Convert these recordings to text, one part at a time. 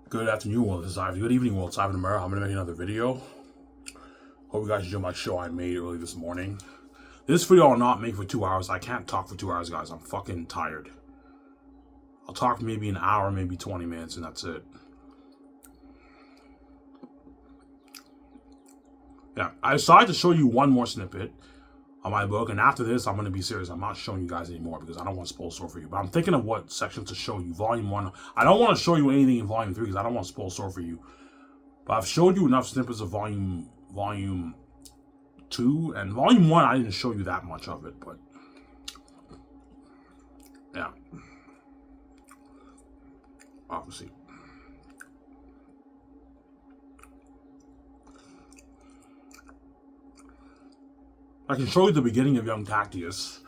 Good afternoon, world. This is Ivan. Good evening, world. It's Ivan Amara. I'm going to make another video. Hope you guys enjoyed my show I made early this morning. This video I'll not make for 2 hours. I can't talk for 2 hours, guys. I'm fucking tired. I'll talk maybe an hour, maybe 20 minutes, and that's it. Yeah, I decided to show you one more snippet on my book, and after this, I'm going to be serious. I'm not showing you guys anymore because I don't want to spoil story for you. But I'm thinking of what sections to show you. Volume 1. I don't want to show you anything in Volume 3 because I don't want to spoil story for you. But I've showed you enough snippets of Volume 2. And Volume 1, I didn't show you that much of it. But, yeah. Obviously. I can show you the beginning of young Tactius,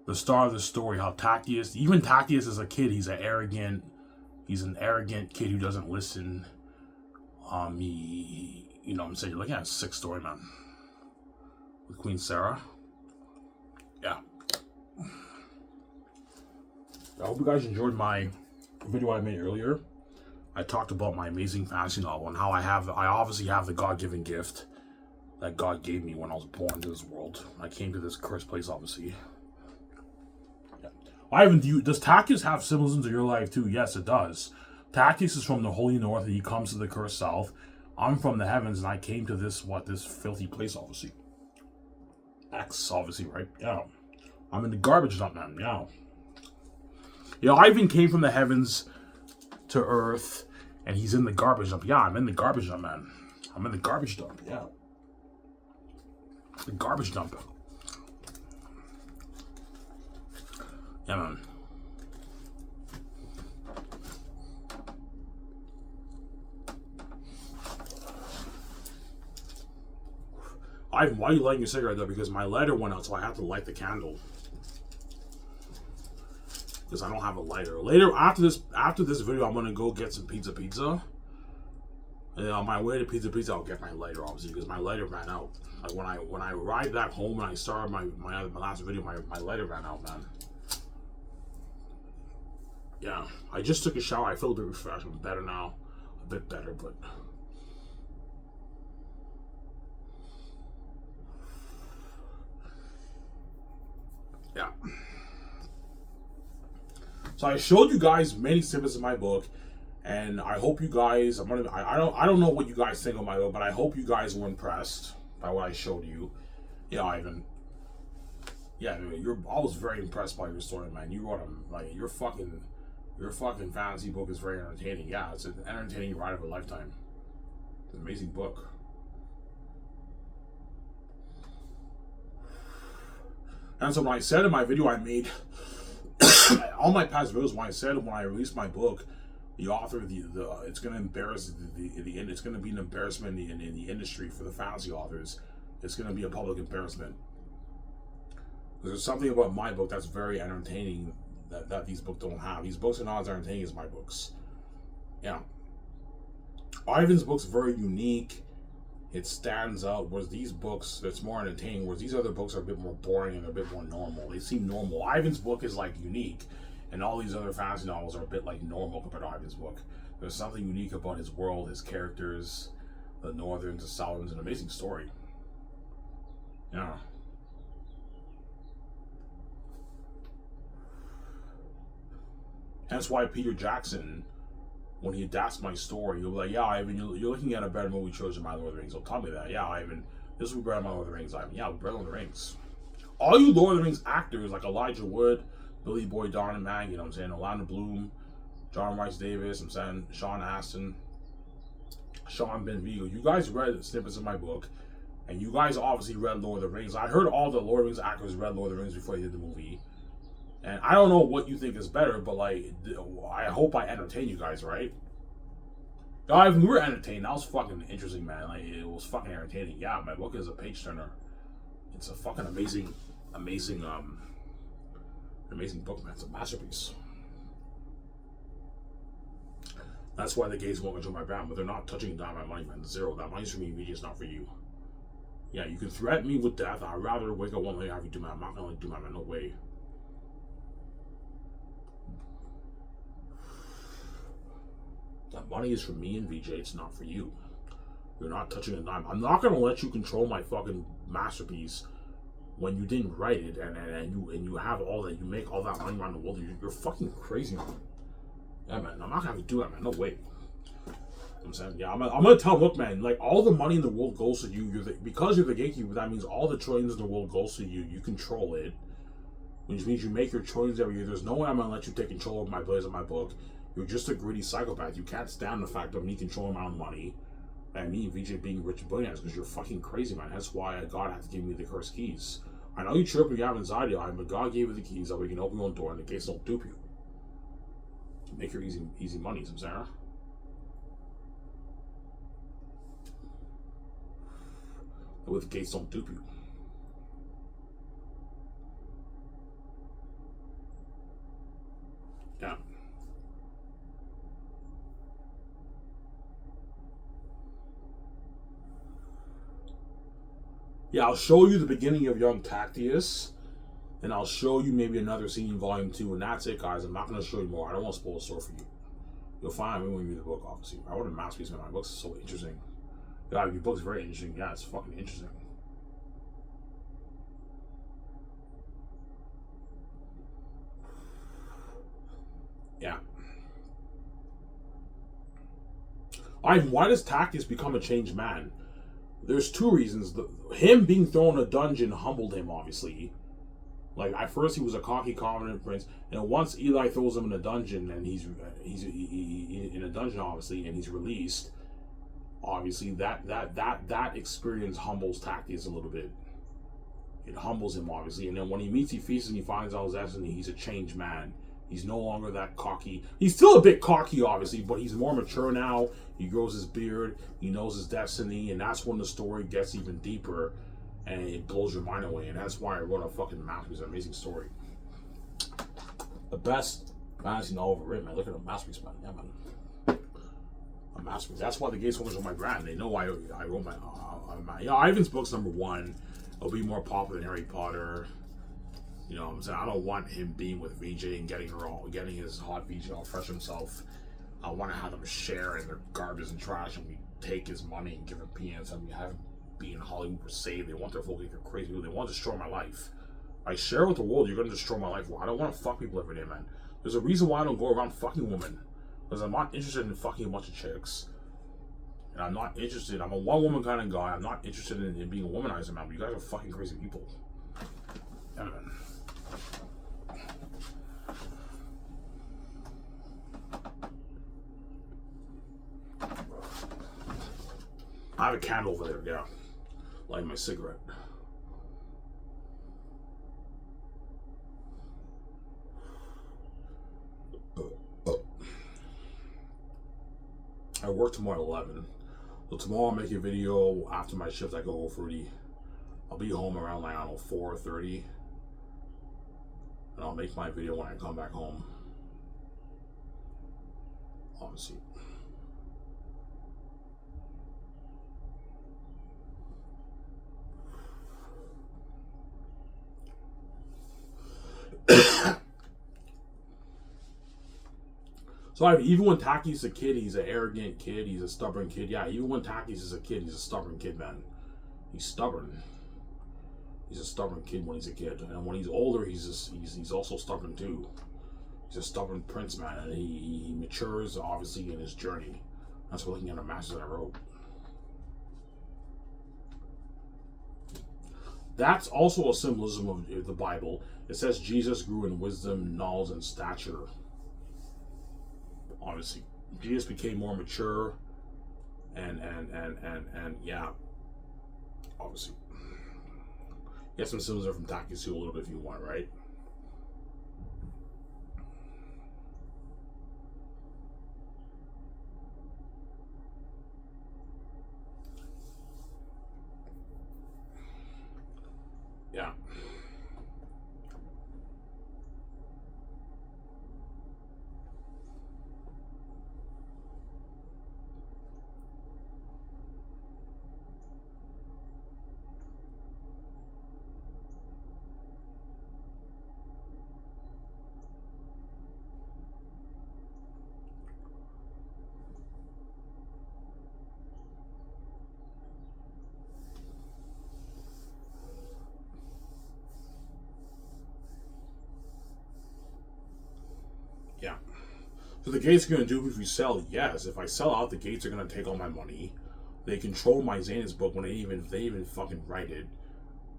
the start of the story. How Tactius, even Tactius as a kid, he's an arrogant kid who doesn't listen. You know what I'm saying? You're looking at a sick story, man. With Queen Sarah. Yeah. I hope you guys enjoyed my video I made earlier. I talked about my amazing fantasy novel and how I obviously have the God-given gift that God gave me when I was born into this world. I came to this cursed place, obviously. Yeah. Ivan, does Tactius have symbolism in your life too? Yes, it does. Tactius is from the Holy North and he comes to the cursed South. I'm from the heavens and I came to this filthy place, obviously. X, obviously, right? Yeah. I'm in the garbage dump, man. Yeah. Yeah, Ivan came from the heavens to earth and he's in the garbage dump. Yeah, I'm in the garbage dump, man. I'm in the garbage dump, yeah. The garbage dump. Yeah, man. Ivan, why are you lighting your cigarette though? Because my lighter went out, so I have to light the candle. Because I don't have a lighter. Later, after this video, I'm gonna go get some pizza. And on my way to pizza, I'll get my lighter, obviously, because my lighter ran out. Like when I arrived back home and I started my last video, my lighter ran out, man. Yeah, I just took a shower. I feel a bit refreshed. I'm better now, a bit better, but yeah. So I showed you guys many snippets of my book. And I hope you guys, I don't know what you guys think of my book, but I hope you guys were impressed by what I showed you. Yeah, Ivan. Yeah, I was very impressed by your story, man. You wrote your fucking fantasy book is very entertaining. Yeah, it's an entertaining ride of a lifetime. It's an amazing book. And so when I said in my video I made, all my past videos, when I released my book, the author, it's going to embarrass it's going to be an embarrassment in the industry for the fantasy authors. It's going to be a public embarrassment. There's something about my book that's very entertaining that these books don't have. These books are not as entertaining as my books. Yeah. Ivan's book's very unique. It stands out. Whereas these books, it's more entertaining. Whereas these other books are a bit more boring and a bit more normal. They seem normal. Ivan's book is like unique. And all these other fantasy novels are a bit like normal compared to Ivan's book. There's something unique about his world, his characters, the Northerns, the Southerns, an amazing story. Yeah. Hence why Peter Jackson, when he adapts my story, he'll be like, yeah, Ivan, you're looking at a better movie choice than My Lord of the Rings. He'll tell me that. Yeah, Ivan, this will be better than My Lord of the Rings, Ivan. Yeah, better than the Rings. All you Lord of the Rings actors like Elijah Wood, Billy Boy Donnan, man, you know what I'm saying? Orlando Bloom, John Rice Davis, I'm saying Sean Astin, Sean Benvigo. You guys read snippets of my book, and you guys obviously read Lord of the Rings. I heard all the Lord of the Rings actors read Lord of the Rings before they did the movie. And I don't know what you think is better, but like, I hope I entertain you guys, right? Guys, we were entertained. That was fucking interesting, man. Like, it was fucking entertaining. Yeah, my book is a page turner. It's a fucking amazing book, man. It's a masterpiece. That's why the gays won't control my brand, but they're not touching down my money, man. Zero. That money's for me, it's not for you. Yeah, you can threaten me with death. I'd rather wake up one day and have you do my. I'm not gonna do my man. No way. That money is for me and VJ. It's not for you. You're not touching a dime. I'm not gonna let you control my fucking masterpiece when you didn't write it and you have all that. You make all that money around the world. You're fucking crazy, man. Yeah, man. I'm not gonna have to do that, man. No way. I'm saying, yeah, I'm gonna tell him, look, man, like all the money in the world goes to you. Because you're the gatekeeper. That means all the trillions in the world goes to you. You control it, which means you make your trillions every year. There's no way I'm gonna let you take control of my plays of my book. You're just a greedy psychopath. You can't stand the fact of me controlling my own money and me and VJ being rich billionaires because you're fucking crazy, man. That's why God had to give me the cursed keys. I know you chirp and you have anxiety, but God gave you the keys that we can open your own door and the gates don't dupe you. Make your easy money, Sarah. With the gates don't dupe you. Yeah. Yeah, I'll show you the beginning of Young Tactius, and I'll show you maybe another scene in Volume 2, and that's it, guys. I'm not going to show you more. I don't want to spoil the story for you. You'll find me when you read the book, obviously. I want a masterpiece, man. My book's so interesting. Yeah, your book's very interesting. Yeah, it's fucking interesting. Yeah. Ivan, why does Tactius become a changed man? There's two reasons. Him being thrown in a dungeon humbled him, obviously. Like, at first he was a cocky, confident prince, and once Eli throws him in a dungeon, and he's in a dungeon, obviously, and he's released, obviously, that experience humbles Tactius a little bit. It humbles him, obviously, and then when he meets Ephesus and he finds out his destiny, he's a changed man. He's no longer that cocky. He's still a bit cocky, obviously, but he's more mature now. He grows his beard. He knows his destiny, and that's when the story gets even deeper, and it blows your mind away. And that's why I wrote a fucking masterpiece, an amazing story. The best fantasy novel ever written, man. Look at a masterpiece, man. Yeah, man. A masterpiece. That's why the Gates Holders are my brand. They know I wrote my. Ivan's book's #1. It'll be more popular than Harry Potter. You know what I'm saying? I don't want him being with VJ and getting his hot VJ all fresh himself. I want to have them share in their garbage and trash, and we take his money and give him peanuts, and we have him be in Hollywood for save. They want their folk to get crazy. They want to destroy my life. I share with the world. You're going to destroy my life. Well, I don't want to fuck people every day, man. There's a reason why I don't go around fucking women. Because I'm not interested in fucking a bunch of chicks. And I'm not interested. I'm a one-woman kind of guy. I'm not interested in being a womanizer, man. But you guys are fucking crazy people. Yeah, man. I have a candle over there, yeah. Lighting my cigarette. I work tomorrow at 11. So tomorrow I'll make a video after my shift. I go fruity. I'll be home around like, I don't know, 4:30. And I'll make my video when I come back home. Obviously. So even when Taki's a kid, he's an arrogant kid, he's a stubborn kid. Yeah, even when Taki's is a kid, he's a stubborn kid, man. He's stubborn. He's a stubborn kid when he's a kid. And when he's older, he's also stubborn too. He's a stubborn prince, man, and he matures, obviously, in his journey. That's what looking at a master that I wrote. That's also a symbolism of the Bible. It says Jesus grew in wisdom, knowledge, and stature. Obviously, Jesus became more mature, and yeah, obviously, get some symbolism from Takisu a little bit if you want, right? Yeah. So the gates are gonna do if we sell, yes. If I sell out, the gates are gonna take all my money. They control my Xanus book when they even fucking write it.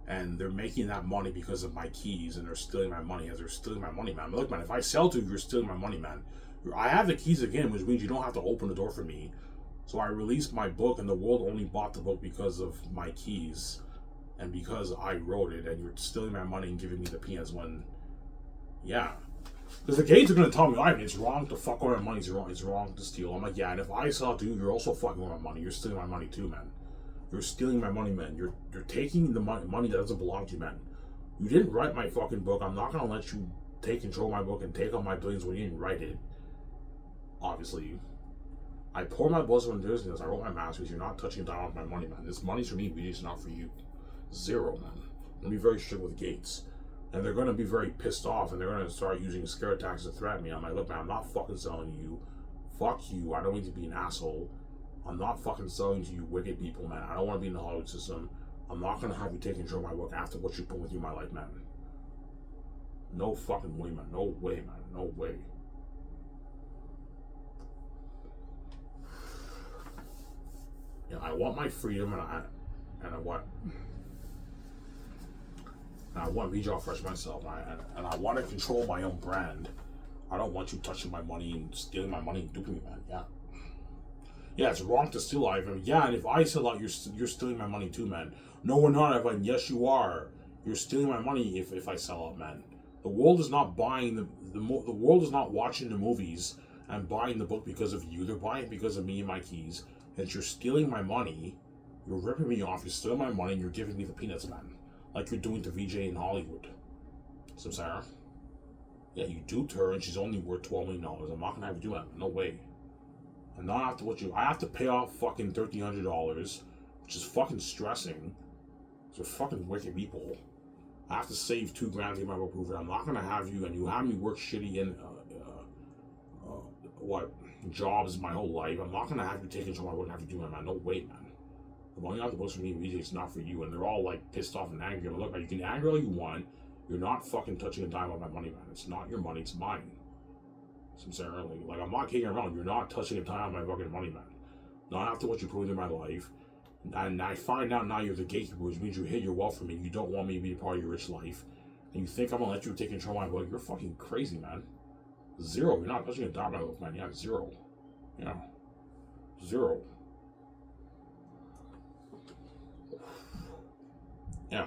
And they're making that money because of my keys, and they're stealing my money as they're stealing my money, man. Look, man, if I sell to you, you're stealing my money, man. I have the keys again, which means you don't have to open the door for me. So I released my book, and the world only bought the book because of my keys and because I wrote it, and you're stealing my money and giving me the peanuts when, yeah. Because the gates are going to tell me, Ivan, it's wrong to fuck with my money, it's wrong to steal. I'm like, yeah, and if I sell it to you, you're also fucking with my money. You're stealing my money too, man. You're stealing my money, man. You're taking the money that doesn't belong to you, man. You didn't write my fucking book. I'm not going to let you take control of my book and take all my billions when you didn't write it. Obviously. I pour my blood, sweat, and tears into this. I wrote my masterpiece. You're not touching down with my money, man. This money's for me, it's not for you. Zero, man. I'm going to be very strict with gates. And they're going to be very pissed off, and they're going to start using scare attacks to threaten me. I'm like, look, man, I'm not fucking selling you. Fuck you. I don't mean to be an asshole. I'm not fucking selling to you wicked people, man. I don't want to be in the Hollywood system. I'm not going to have you take control of my book after what you put with you in my life, man. No fucking way, man. No way, man. No way. Yeah, I want my freedom, and I want to be fresh myself, and I want to control my own brand. I don't want you touching my money and stealing my money and duping me, man. Yeah. Yeah, it's wrong to steal, Ivan. Yeah, and if I sell out, you're stealing my money too, man. No, we're not, Ivan. Yes, you are. You're stealing my money if I sell out, man. The world is not buying the world is not watching the movies and buying the book because of you. They're buying it because of me and my keys. And you're stealing my money. You're ripping me off. You're stealing my money, and you're giving me the peanuts, man. Like you're doing to VJ in Hollywood. Samsara. Yeah, you duped her, and she's only worth $12 million. I'm not gonna have you do that. No way. And not after what I have to pay off fucking $1,300, which is fucking stressing. They're fucking wicked people. I have to save $2,000 to get my book approved. I'm not gonna have you, and you have me work shitty in jobs my whole life. I'm not gonna have you take control of my book and have you do that, man. No way, man. The money out the books for me, VJ, it's not for you. And they're all like pissed off and angry. I'm like, look, you can anger all you want. You're not fucking touching a dime of my money, man. It's not your money, it's mine. Sincerely. Like, I'm not kidding around. You're not touching a dime of my fucking money, man. Not after what you put in my life. And I find out now you're the gatekeeper, which means you hid your wealth from me. You don't want me to be a part of your rich life. And you think I'm gonna let you take control of my book. You're fucking crazy, man. Zero. You're not touching a dime of my book, man. Yeah, zero. Yeah. Zero. Yeah.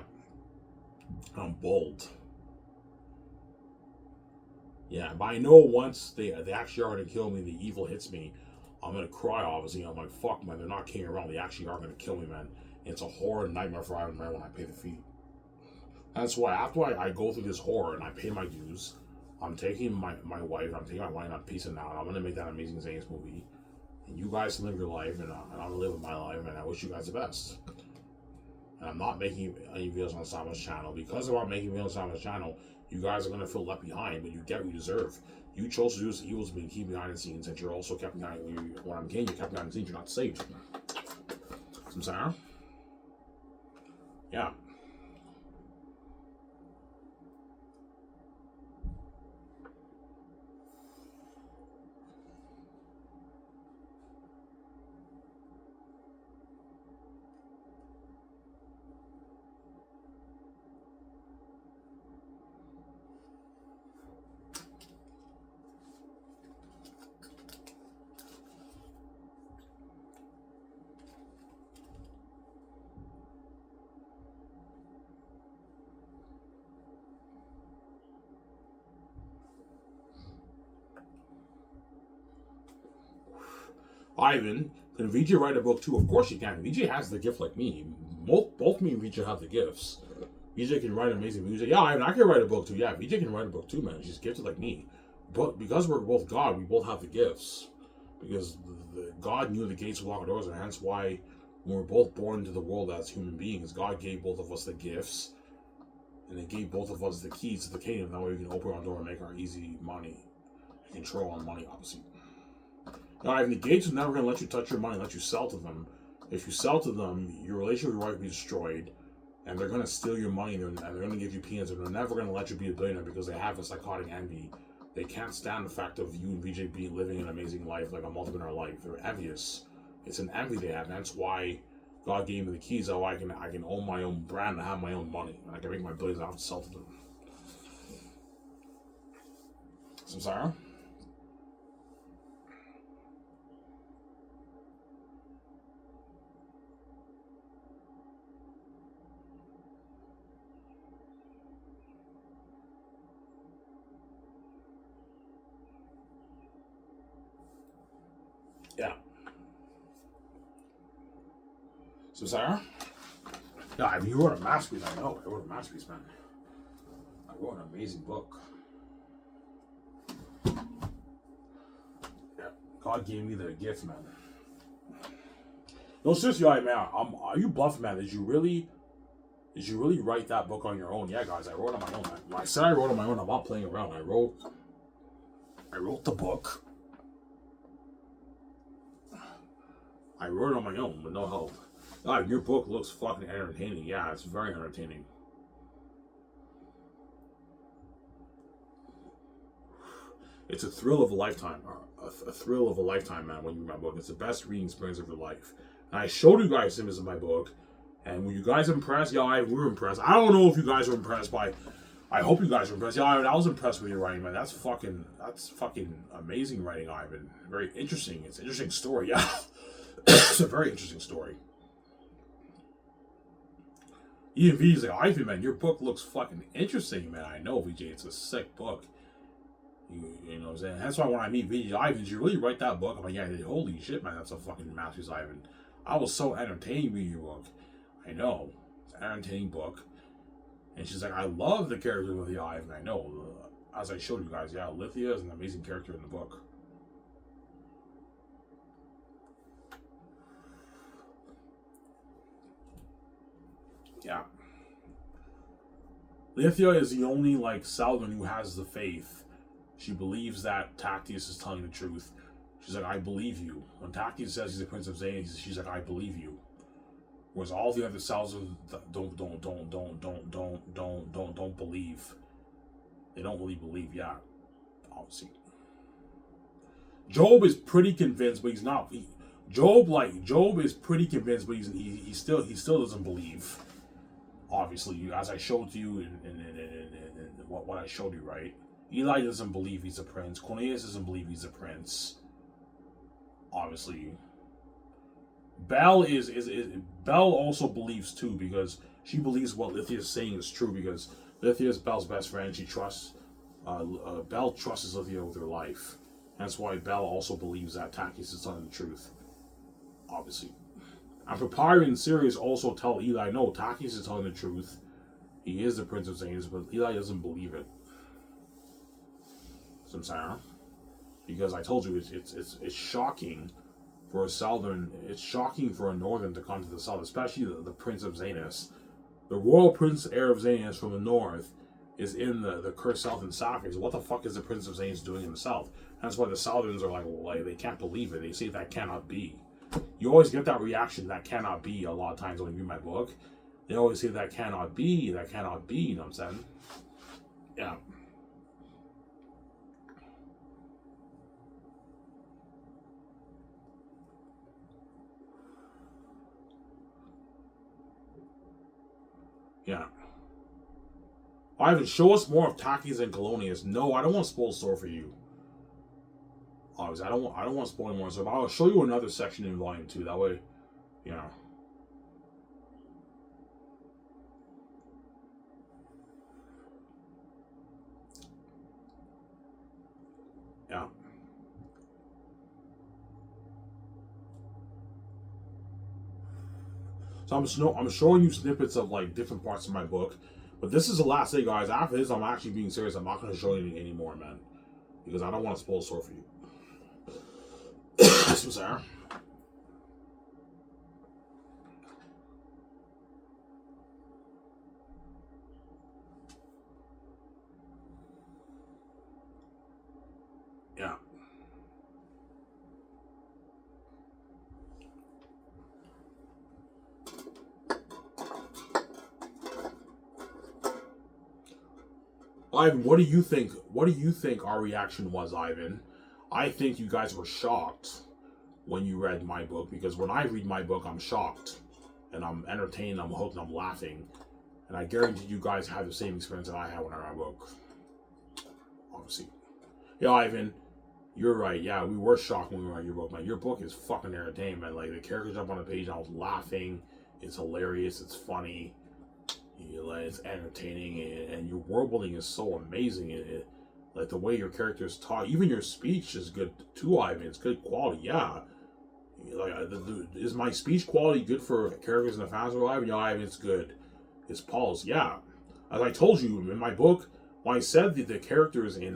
I'm bold. Yeah, but I know once they actually are going to kill me, the evil hits me, I'm going to cry, obviously. I'm like, fuck, man, they're not kidding around. They actually are going to kill me, man. And it's a horror nightmare for Iron Man when I pay the fee. That's why after I go through this horror and I pay my dues, I'm taking my wife, I'm taking my wife, I'm peacing out. I'm going to make that amazing Xanus movie. And you guys can live your life, and I'm going to live with my life, and I wish you guys the best. And I'm not making any videos on Sama's channel. Because I'm not making videos on Sama's channel, you guys are going to feel left behind, but you get what you deserve. You chose to do this evil being kept behind the scenes, and you're also kept behind, when I'm getting you kept behind the scenes, you're not saved. Samsara? Yeah. Ivan, can VJ write a book too? Of course she can. VJ has the gift like me. Both me and VJ have the gifts. VJ can write amazing music. Yeah, Ivan, I can write a book too. Yeah, VJ can write a book too, man. She's gifted like me. But because we're both God, we both have the gifts. Because God knew the gates of locked doors, and hence why when we're both born into the world as human beings, God gave both of us the gifts. And He gave both of us the keys to the kingdom. That way we can open our door and make our easy money. Control our money, obviously. Now, Ivan, the gates are never going to let you touch your money, let you sell to them. If you sell to them, your relationship with your wife will be destroyed, and they're going to steal your money, and they're going to give you peanuts, and they're never going to let you be a billionaire because they have a psychotic envy They can't stand the fact of you and VJ being living an amazing life, like a multi-millionaire life. They're envious. It's an envy they have. And that's why God gave me the keys. So I can own my own brand and have my own money. And I can make my billions. I don't have to sell to them. Samsara? Yeah. Samsara? Yeah, you wrote a masterpiece. I know. I wrote a masterpiece, man. I wrote an amazing book. Yeah. God gave me the gift, man. No, seriously, man. Are you bluffing, man? Did you really write that book on your own? Yeah, guys, I wrote it on my own, man. I said I wrote it on my own. I'm not playing around. I wrote the book. I wrote it on my own with no help. God, your book looks fucking entertaining. Yeah, it's very entertaining. It's a thrill of a lifetime. A thrill of a lifetime, man, when you read my book. It's the best reading experience of your life. And I showed you guys images of my book. And were you guys impressed? Yeah, we were impressed. I don't know if you guys were impressed by... I hope you guys were impressed. Yeah, I was impressed with your writing, man. That's fucking amazing writing, Ivan. Very interesting. It's an interesting story, yeah. It's a very interesting story. EMV's like, Ivan, man, your book looks fucking interesting, man. I know, VJ, it's a sick book. You know what I'm saying? That's why when I meet VJ, Ivan, did you really write that book? I'm like, yeah, holy shit, man, that's a fucking masterpiece, Ivan. I was so entertained reading your book. I know. It's an entertaining book. And she's like, I love the character of Lithia, Ivan. I know. As I showed you guys, yeah, Lithia is an amazing character in the book. Yeah. Lithia is the only, like, Southern who has the faith. She believes that Tactius is telling the truth. She's like, I believe you. When Tactius says he's the Prince of Xanus, she's like, I believe you. Whereas all the other Southern don't believe. They don't really believe, yeah. Obviously. Job is pretty convinced, but he's not. Job is pretty convinced, but he still doesn't believe. Obviously, as I showed to you in what I showed you, right? Eli doesn't believe he's a prince. Cornelius doesn't believe he's a prince. Obviously, Belle Belle also believes too, because she believes what Lithia is saying is true, because Lithia is Belle's best friend. She trusts Belle trusts Lithia with her life. That's why Belle also believes that Tactius is telling the truth. Obviously. And Papyri and Sirius also tell Eli, no, Tactius is telling the truth. He is the Prince of Xanus, but Eli doesn't believe it. Samsara. Because I told you, it's shocking for a Southern, it's shocking for a Northern to come to the South, especially the Prince of Xanus. The Royal Prince Heir of Xanus from the North is in the cursed South and Sapphics. What the fuck is the Prince of Xanus doing in the South? That's why the Southerns are like, they can't believe it. They say that cannot be. You always get that reaction, that cannot be, a lot of times when you read my book. They always say that cannot be, you know what I'm saying? Yeah. Yeah. Ivan, show us more of Tactius and Colonius. No, I don't want to spoil the story for you. Obviously, I don't want to spoil any more stuff. I'll show you another section in Volume 2. That way, you know. Yeah. So I'm showing you snippets of like different parts of my book. But this is the last day, guys. After this, I'm actually being serious. I'm not going to show you any more, man. Because I don't want to spoil the story for you. So, Sarah. Yeah. Ivan, what do you think? What do you think our reaction was, Ivan? I think you guys were shocked when you read my book, because when I read my book, I'm shocked and I'm entertained, I'm hooked, and I'm laughing. And I guarantee you guys have the same experience that I had when I read my book. Obviously. Yeah, Ivan, you're right. Yeah, we were shocked when we read your book, man. Your book is fucking entertaining, man. Like, the characters up on the page, I was laughing. It's hilarious. It's funny. It's entertaining, and your world building is so amazing. Like, the way your characters talk, even your speech is good too, Ivan. It's good quality, yeah. Like, is my speech quality good for characters in the fantasy world, Ivan? Yeah, Ivan, it's good. It's Paul's, yeah. As I told you in my book, when I said that the characters in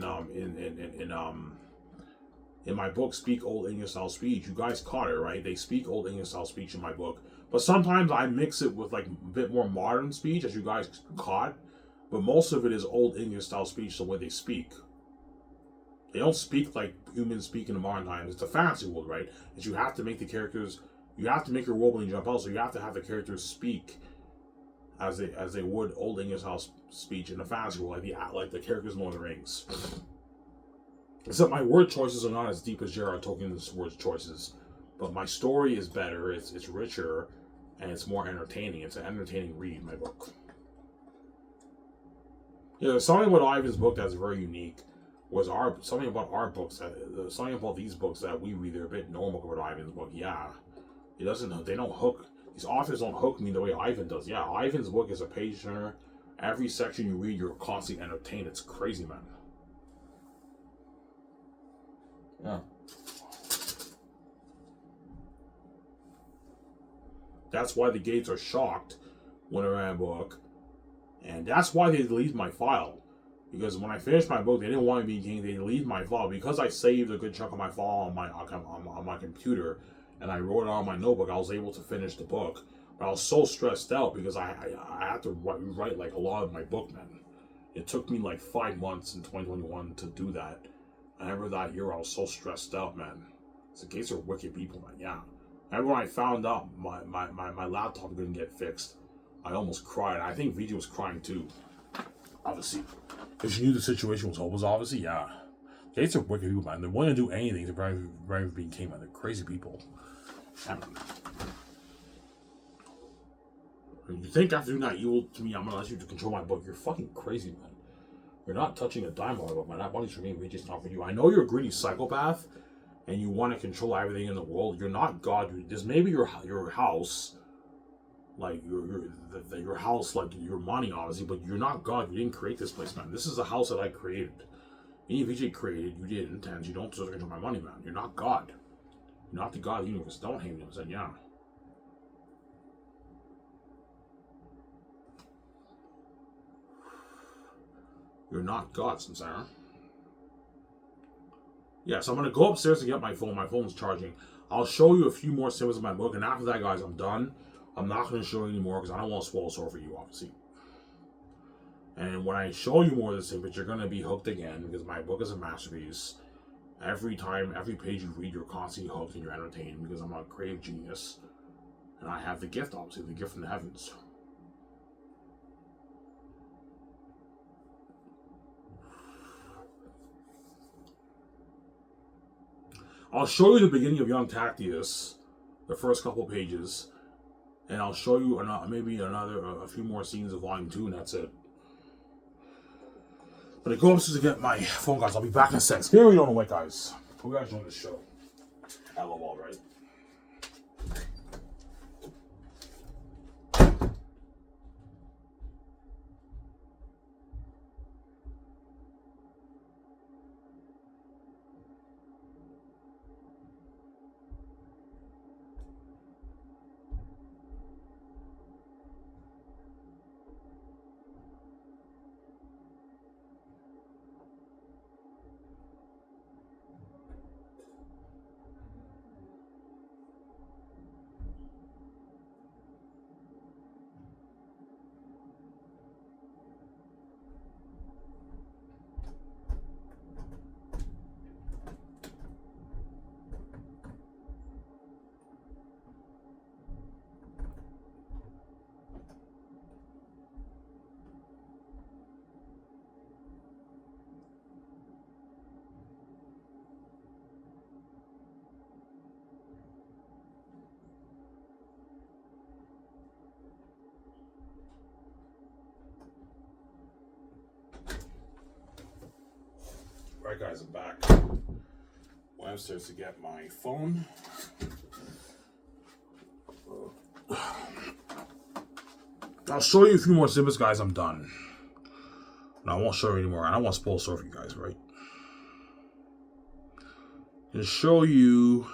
my book speak Old English style speech, you guys caught it, right? They speak Old English style speech in my book. But sometimes I mix it with like a bit more modern speech, as you guys caught. But most of it is Old English style speech, the way they speak. They don't speak like humans speak in the modern times. It's a fantasy world, right? And you have to make the characters, you have to make your role playing jump out, so you have to have the characters speak as they would Old English style speech in the fantasy world, like the characters in Lord of the Rings. Except my word choices are not as deep as J.R.R. Tolkien's word choices, but my story is better. It's richer, and it's more entertaining. It's an entertaining read. My book. Yeah, there's something about Ivan's book that's very unique. Something about our books something about these books that we read, they're a bit normal compared to Ivan's book. Yeah, they don't hook. These authors don't hook me the way Ivan does. Yeah, Ivan's book is a page turner. Every section you read, you're constantly entertained. It's crazy, man. Yeah. That's why the gates are shocked when I read a book, and that's why they deleted my file. Because when I finished my book, they didn't want me to be king. They deleted my file because I saved a good chunk of my file on my computer, and I wrote it on my notebook. I was able to finish the book, but I was so stressed out because I had to write like a lot of my book, man. It took me like 5 months in 2021 to do that. I remember that year I was so stressed out, man. The gates are wicked people, man. Yeah. I remember when I found out my laptop couldn't get fixed, I almost cried. I think Vijay was crying too. Obviously. Because she knew the situation was hopeless, obviously, yeah. Gates are wicked people, man. They're willing to do anything to prevent being king, man. They're crazy people. You think after doing that evil to me, I'm going to let you to control my book. You're fucking crazy, man. You're not touching a dime of my book, man. That money's for me, Vijay's not for you. I know you're a greedy psychopath, and you want to control everything in the world. You're not God. This may be your house, like your house, like your money, obviously, but you're not God. You didn't create this place, man. This is a house that I created. Me and Vijay created. You didn't, and you don't deserve to control my money, man. You're not God. You're not the God of the universe. Don't hate me. I said, yeah. You're not God, Samsara. Yeah, so I'm going to go upstairs to get my phone. My phone's charging. I'll show you a few more symbols in my book, and after that, guys, I'm done. I'm not going to show you anymore because I don't want to spoil the story for you, obviously. And when I show you more of the symbols, you're going to be hooked again because my book is a masterpiece. Every page you read, you're constantly hooked and you're entertained because I'm a creative genius. And I have the gift, obviously, the gift from the heavens. I'll show you the beginning of Young Tactius, the first couple pages, and I'll show you a few more scenes of Volume 2, and that's it. But I go upstairs to get my phone, guys. I'll be back in a sec. Here we don't know what, guys. Hope you guys enjoyed the show. LOL, right? Alright guys, I'm back. Went upstairs to get my phone. I'll show you a few more snippets, guys. I'm done. No, I won't show you anymore. I don't want to spoil the story for you guys, right? And show you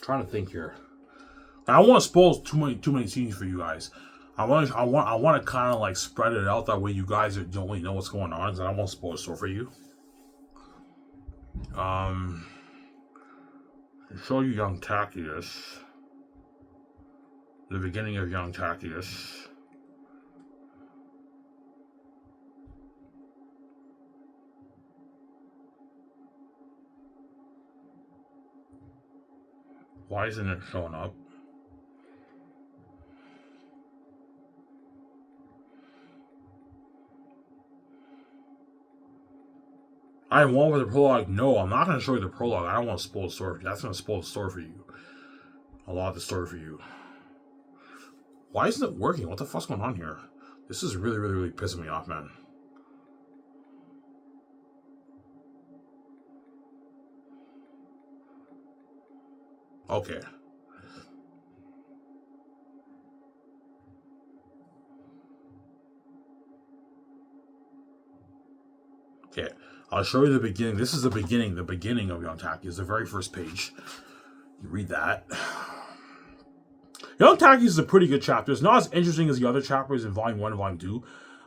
trying to think here. I don't want to spoil too many scenes for you guys. I want to kind of like spread it out that way you guys don't really know what's going on. So I don't want to spoil the story for you. Show you young Tacitus. The beginning of young Tacitus. Why isn't it showing up? I want with the prologue. No, I'm not going to show you the prologue. I don't want to spoil the story. That's going to spoil the story for you. A lot of the story for you. Why isn't it working? What the fuck's going on here? This is really pissing me off, man. Okay. Okay. I'll show you the beginning. This is the beginning of Young Tacitus, the very first page. You read that. Young Tacitus is a pretty good chapter. It's not as interesting as the other chapters in Volume 1 and Volume 2.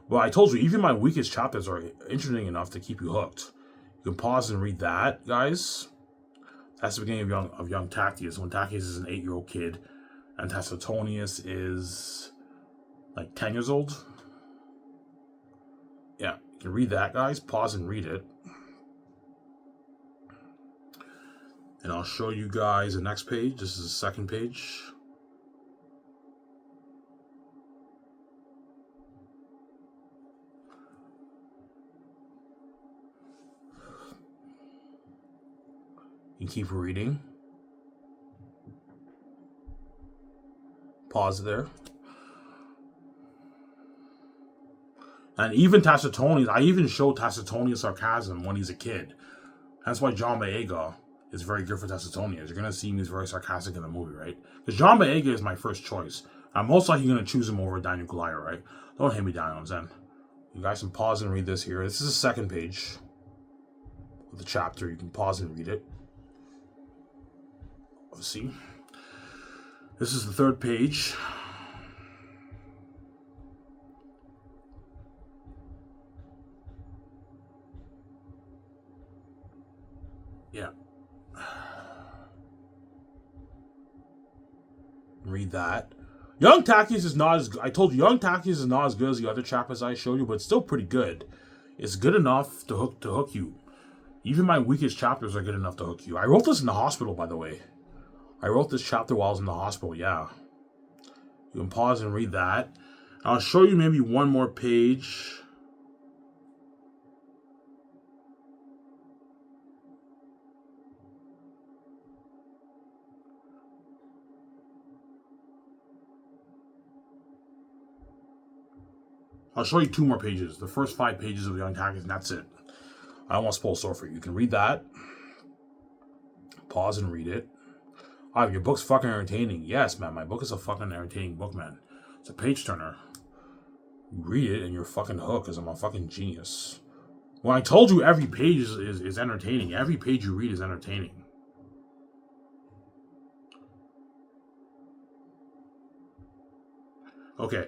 But I told you, even my weakest chapters are interesting enough to keep you hooked. You can pause and read that, guys. That's the beginning of Young Tacitus, when Tacitus is an 8-year-old kid. And Tacitonius is like 10 years old. Yeah, you can read that, guys. Pause and read it. And I'll show you guys the next page. This is the second page. You keep reading. Pause there. And even Tacitonius, I even show Tacitonius sarcasm when he's a kid. That's why John Boyega is very good for Tacitonius. You're going to see him, he's very sarcastic in the movie, right? Because John Boyega is my first choice. I'm most likely going to choose him over Daniel Kaluuya, right? Don't hit me down on Zen. You guys can pause and read this here. This is the second page of the chapter. You can pause and read it. See? This is the third page. Yeah. Read that. Young Tacitus is not as good. I told you, Young Tacitus is not as good as the other chapters I showed you, but it's still pretty good. It's good enough to hook you. Even my weakest chapters are good enough to hook you. I wrote this in the hospital, by the way. I wrote this chapter while I was in the hospital, yeah. You can pause and read that. I'll show you maybe one more page. I'll show you two more pages. The first 5 pages of the Young Tacitus, and that's it. I don't want to spoil the story for you. You can read that. Pause and read it. Oh, your book's fucking entertaining. Yes, man. My book is a fucking entertaining book, man. It's a page turner. You read it and you're fucking hooked because I'm a fucking genius. Well, I told you every page is entertaining. Every page you read is entertaining. Okay.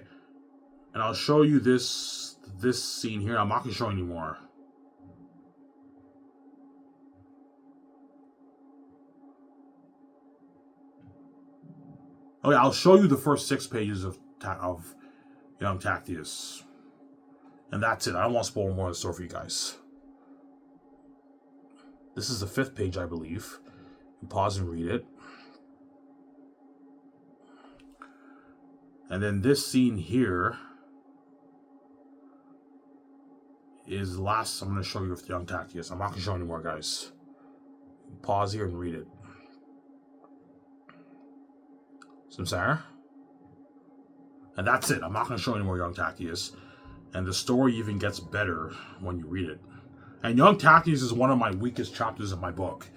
And I'll show you this scene here. I'm not going to show anymore. Okay, I'll show you the first 6 pages of Young Tacitus. And that's it. I don't want to spoil more of the story for you guys. This is the 5th page, I believe. You pause and read it. And then this scene here is last. I'm going to show you with young Tactius. I'm not going to show anymore, guys. Pause here and read it. Samsara. And that's it. I'm not going to show any more young Tactius. And the story even gets better when you read it. And young Tactius is one of my weakest chapters of my book.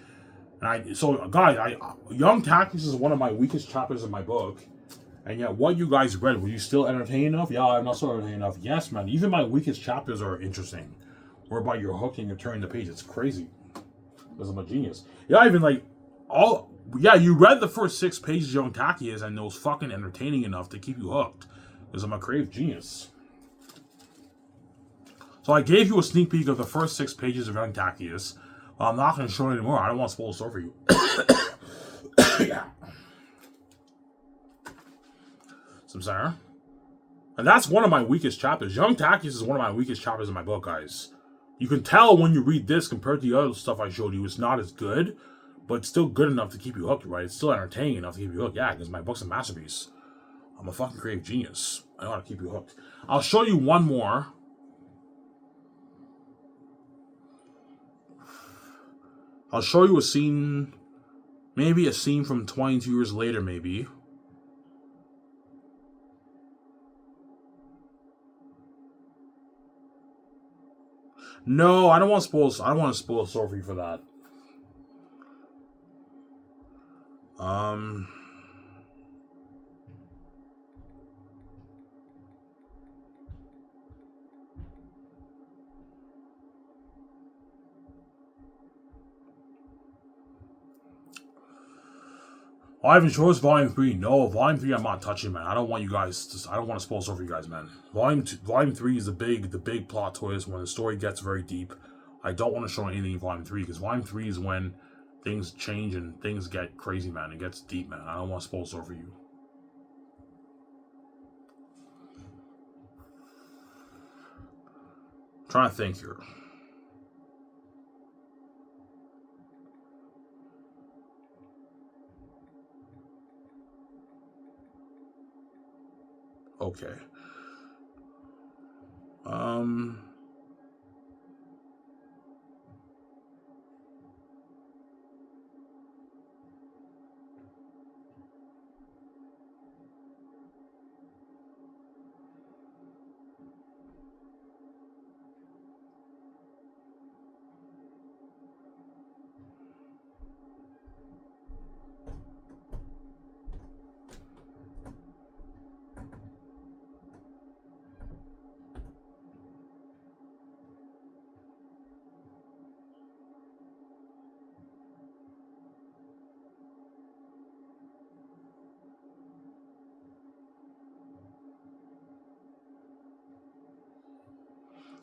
And young Tactius is one of my weakest chapters in my book. And yet, what you guys read, were you still entertained enough? Yeah, I'm not so entertained enough. Yes, man. Even my weakest chapters are interesting. Whereby you're hooked and you're turning the page. It's crazy. Because I'm a genius. Yeah, even like you read the first 6 pages of Young Tactius, and it was fucking entertaining enough to keep you hooked. Because I'm a creative genius. So I gave you a sneak peek of the first 6 pages of Young Tactius. I'm not going to show it anymore. I don't want to spoil the story for you. Yeah. Samsara. And that's one of my weakest chapters. Young Tactius is one of my weakest chapters in my book, guys. You can tell when you read this compared to the other stuff I showed you, it's not as good, but it's still good enough to keep you hooked, right? It's still entertaining enough to keep you hooked. Yeah, because my book's a masterpiece. I'm a fucking creative genius. I know how to keep you hooked. I'll show you one more. I'll show you a scene, maybe a scene from 22 years later, maybe. No, I don't want to spoil. I don't want to spoil a story for you for that. Ivan Shores Volume 3. No, Volume 3 I'm not touching, man. I don't want you guys to, I don't want to spoil stuff for you guys, man. Volume 3 is the big plot twist when the story gets very deep. I don't want to show anything in Volume 3, because Volume 3 is when things change and things get crazy, man. It gets deep, man. I don't want to spoil stuff for you. I'm trying to think here. Okay.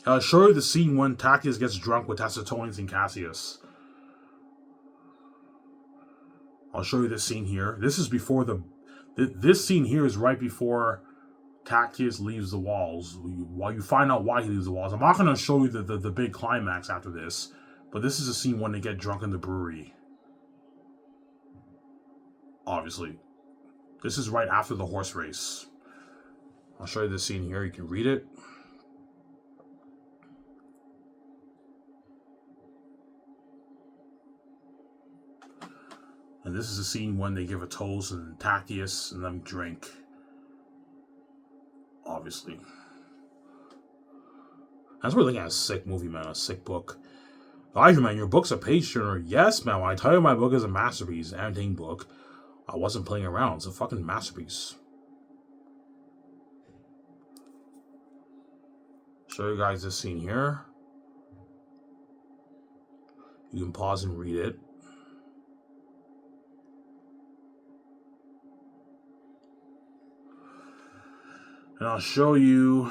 I'll show you the scene when Tactius gets drunk with Tacitonius and Cassius. I'll show you this scene here. This is before this scene here is right before Tactius leaves the walls. While you find out why he leaves the walls. I'm not going to show you the big climax after this, but this is a scene when they get drunk in the brewery. Obviously. This is right after the horse race. I'll show you this scene here. You can read it. And this is a scene when they give a toast and Tactius and them drink. Obviously. That's really looking at a sick movie, man. A sick book. Ivan, man, your book's a page turner. Yes, man. When I tell you my book is a masterpiece, an entertaining book, I wasn't playing around. It's a fucking masterpiece. Show you guys this scene here. You can pause and read it. And I'll show you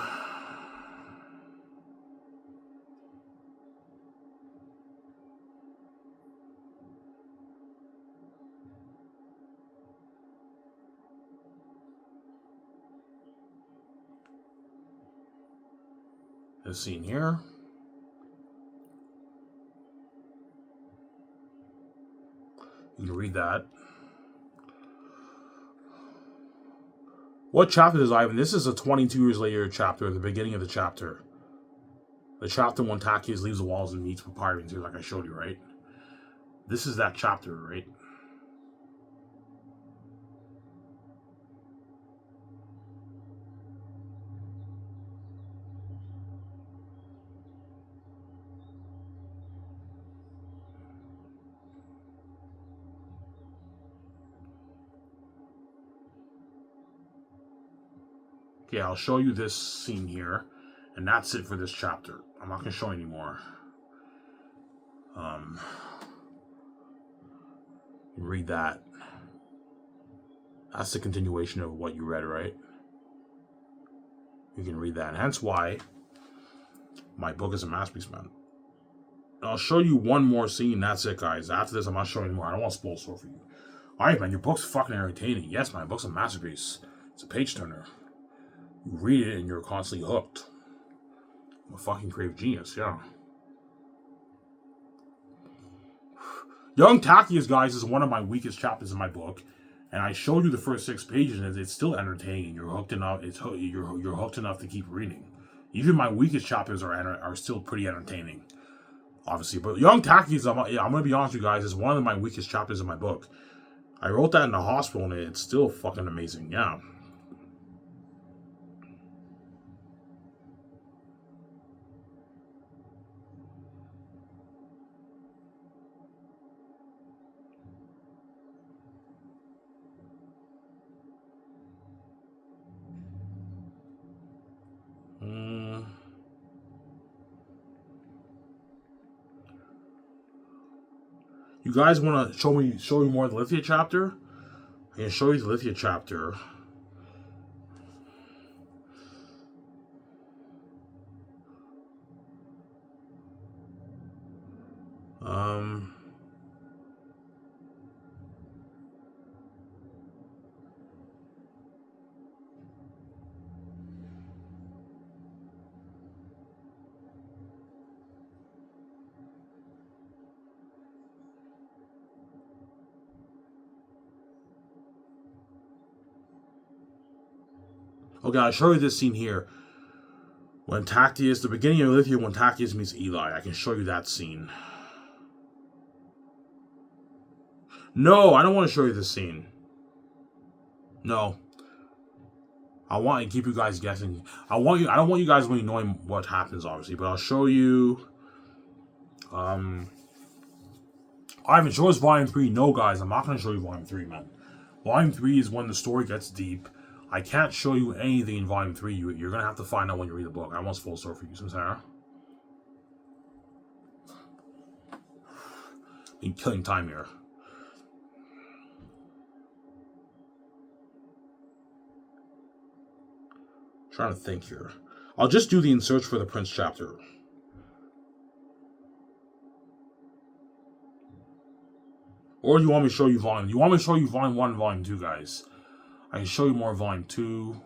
this scene here. You can read that. What chapter is Ivan? This is a 22 years later chapter, the beginning of the chapter. The chapter when Tacius leaves the walls and meets with pirates, like I showed you, right? This is that chapter, right? Okay, I'll show you this scene here, and that's it for this chapter. I'm not going to show anymore. Read that. That's the continuation of what you read, right? You can read that, and hence why my book is a masterpiece, man. I'll show you one more scene. That's it, guys. After this, I'm not showing anymore. I don't want to spoil the story for you. All right, man. Your book's fucking entertaining. Yes, my book's a masterpiece. It's a page turner. You read it, and you're constantly hooked. I'm a fucking creative genius, yeah. Young Tacius, guys, is one of my weakest chapters in my book, and I showed you the first 6 pages, and it's still entertaining. You're hooked enough. You're hooked enough to keep reading. Even my weakest chapters are still pretty entertaining, obviously. But Young Tacius, I'm gonna be honest with you guys, is one of my weakest chapters in my book. I wrote that in the hospital, and it's still fucking amazing. Yeah. You guys want to show me more of the Lithia chapter? I can show you the Lithia chapter. Okay, I'll show you this scene here. When Tacius, the beginning of Lithia, when Tacius meets Eli, I can show you that scene. No, I don't want to show you this scene. No. I want to keep you guys guessing. I don't want you guys really knowing what happens, obviously, but I'll show you. Ivan, show us Volume 3. No, guys, I'm not going to show you Volume 3, man. Volume 3 is when the story gets deep. I can't show you anything in Volume 3. You're going to have to find out when you read the book. I want full story for you, Sarah. Been killing time here. Trying to think here. I'll just do the In Search for the Prince chapter. Or do you want me to show you volume? You want me to show you volume 1 and volume 2, guys? I can show you more volume 2.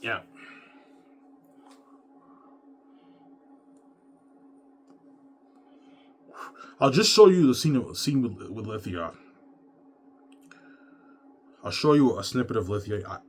Yeah. I'll just show you the scene with Lithia. I'll show you a snippet of Lithia.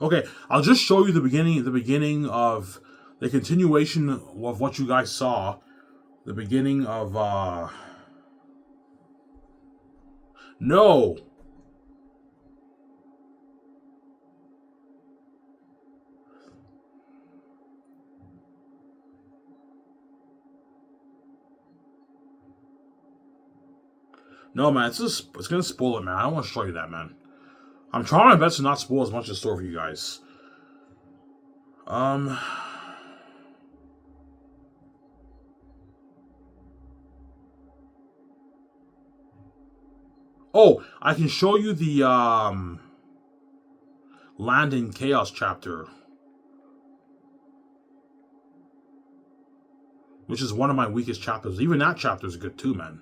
Okay, I'll just show you the beginning of the continuation of what you guys saw. The beginning of no. No, man, it's gonna spoil it, man. I don't want to show you that, man. I'm trying my best to not spoil as much as the story for you guys. Oh, I can show you the Land in Chaos chapter, which is one of my weakest chapters. Even that chapter is good too, man.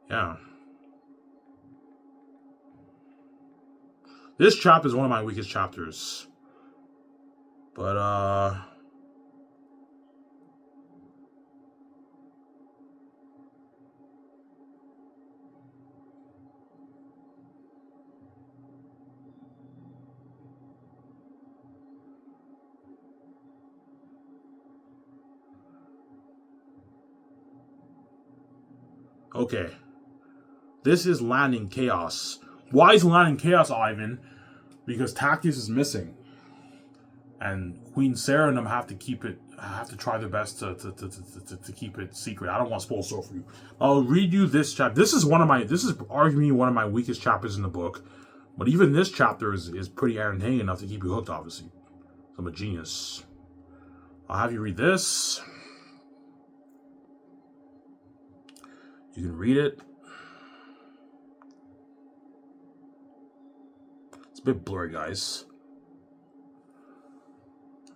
Yeah. This chapter is one of my weakest chapters. But, okay. This is Land in Chaos. Why is Land in Chaos, Ivan? Because Tactius is missing. And Queen Sarah and them have to try their best to keep it secret. I don't want to spoil so for you. I'll read you this chapter. This is arguably one of my weakest chapters in the book. But even this chapter is pretty entertaining enough to keep you hooked, obviously. I'm a genius. I'll have you read this. You can read it. It's a bit blurry, guys.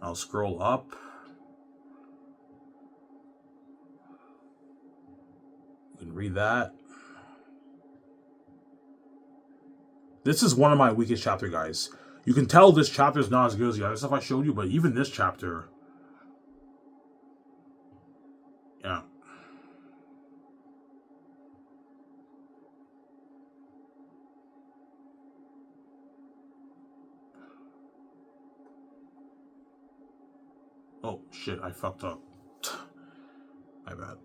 I'll scroll up. You can read that. This is one of my weakest chapters, guys. You can tell this chapter is not as good as the other stuff I showed you, but even this chapter... Yeah. Oh, shit, I fucked up. My bad.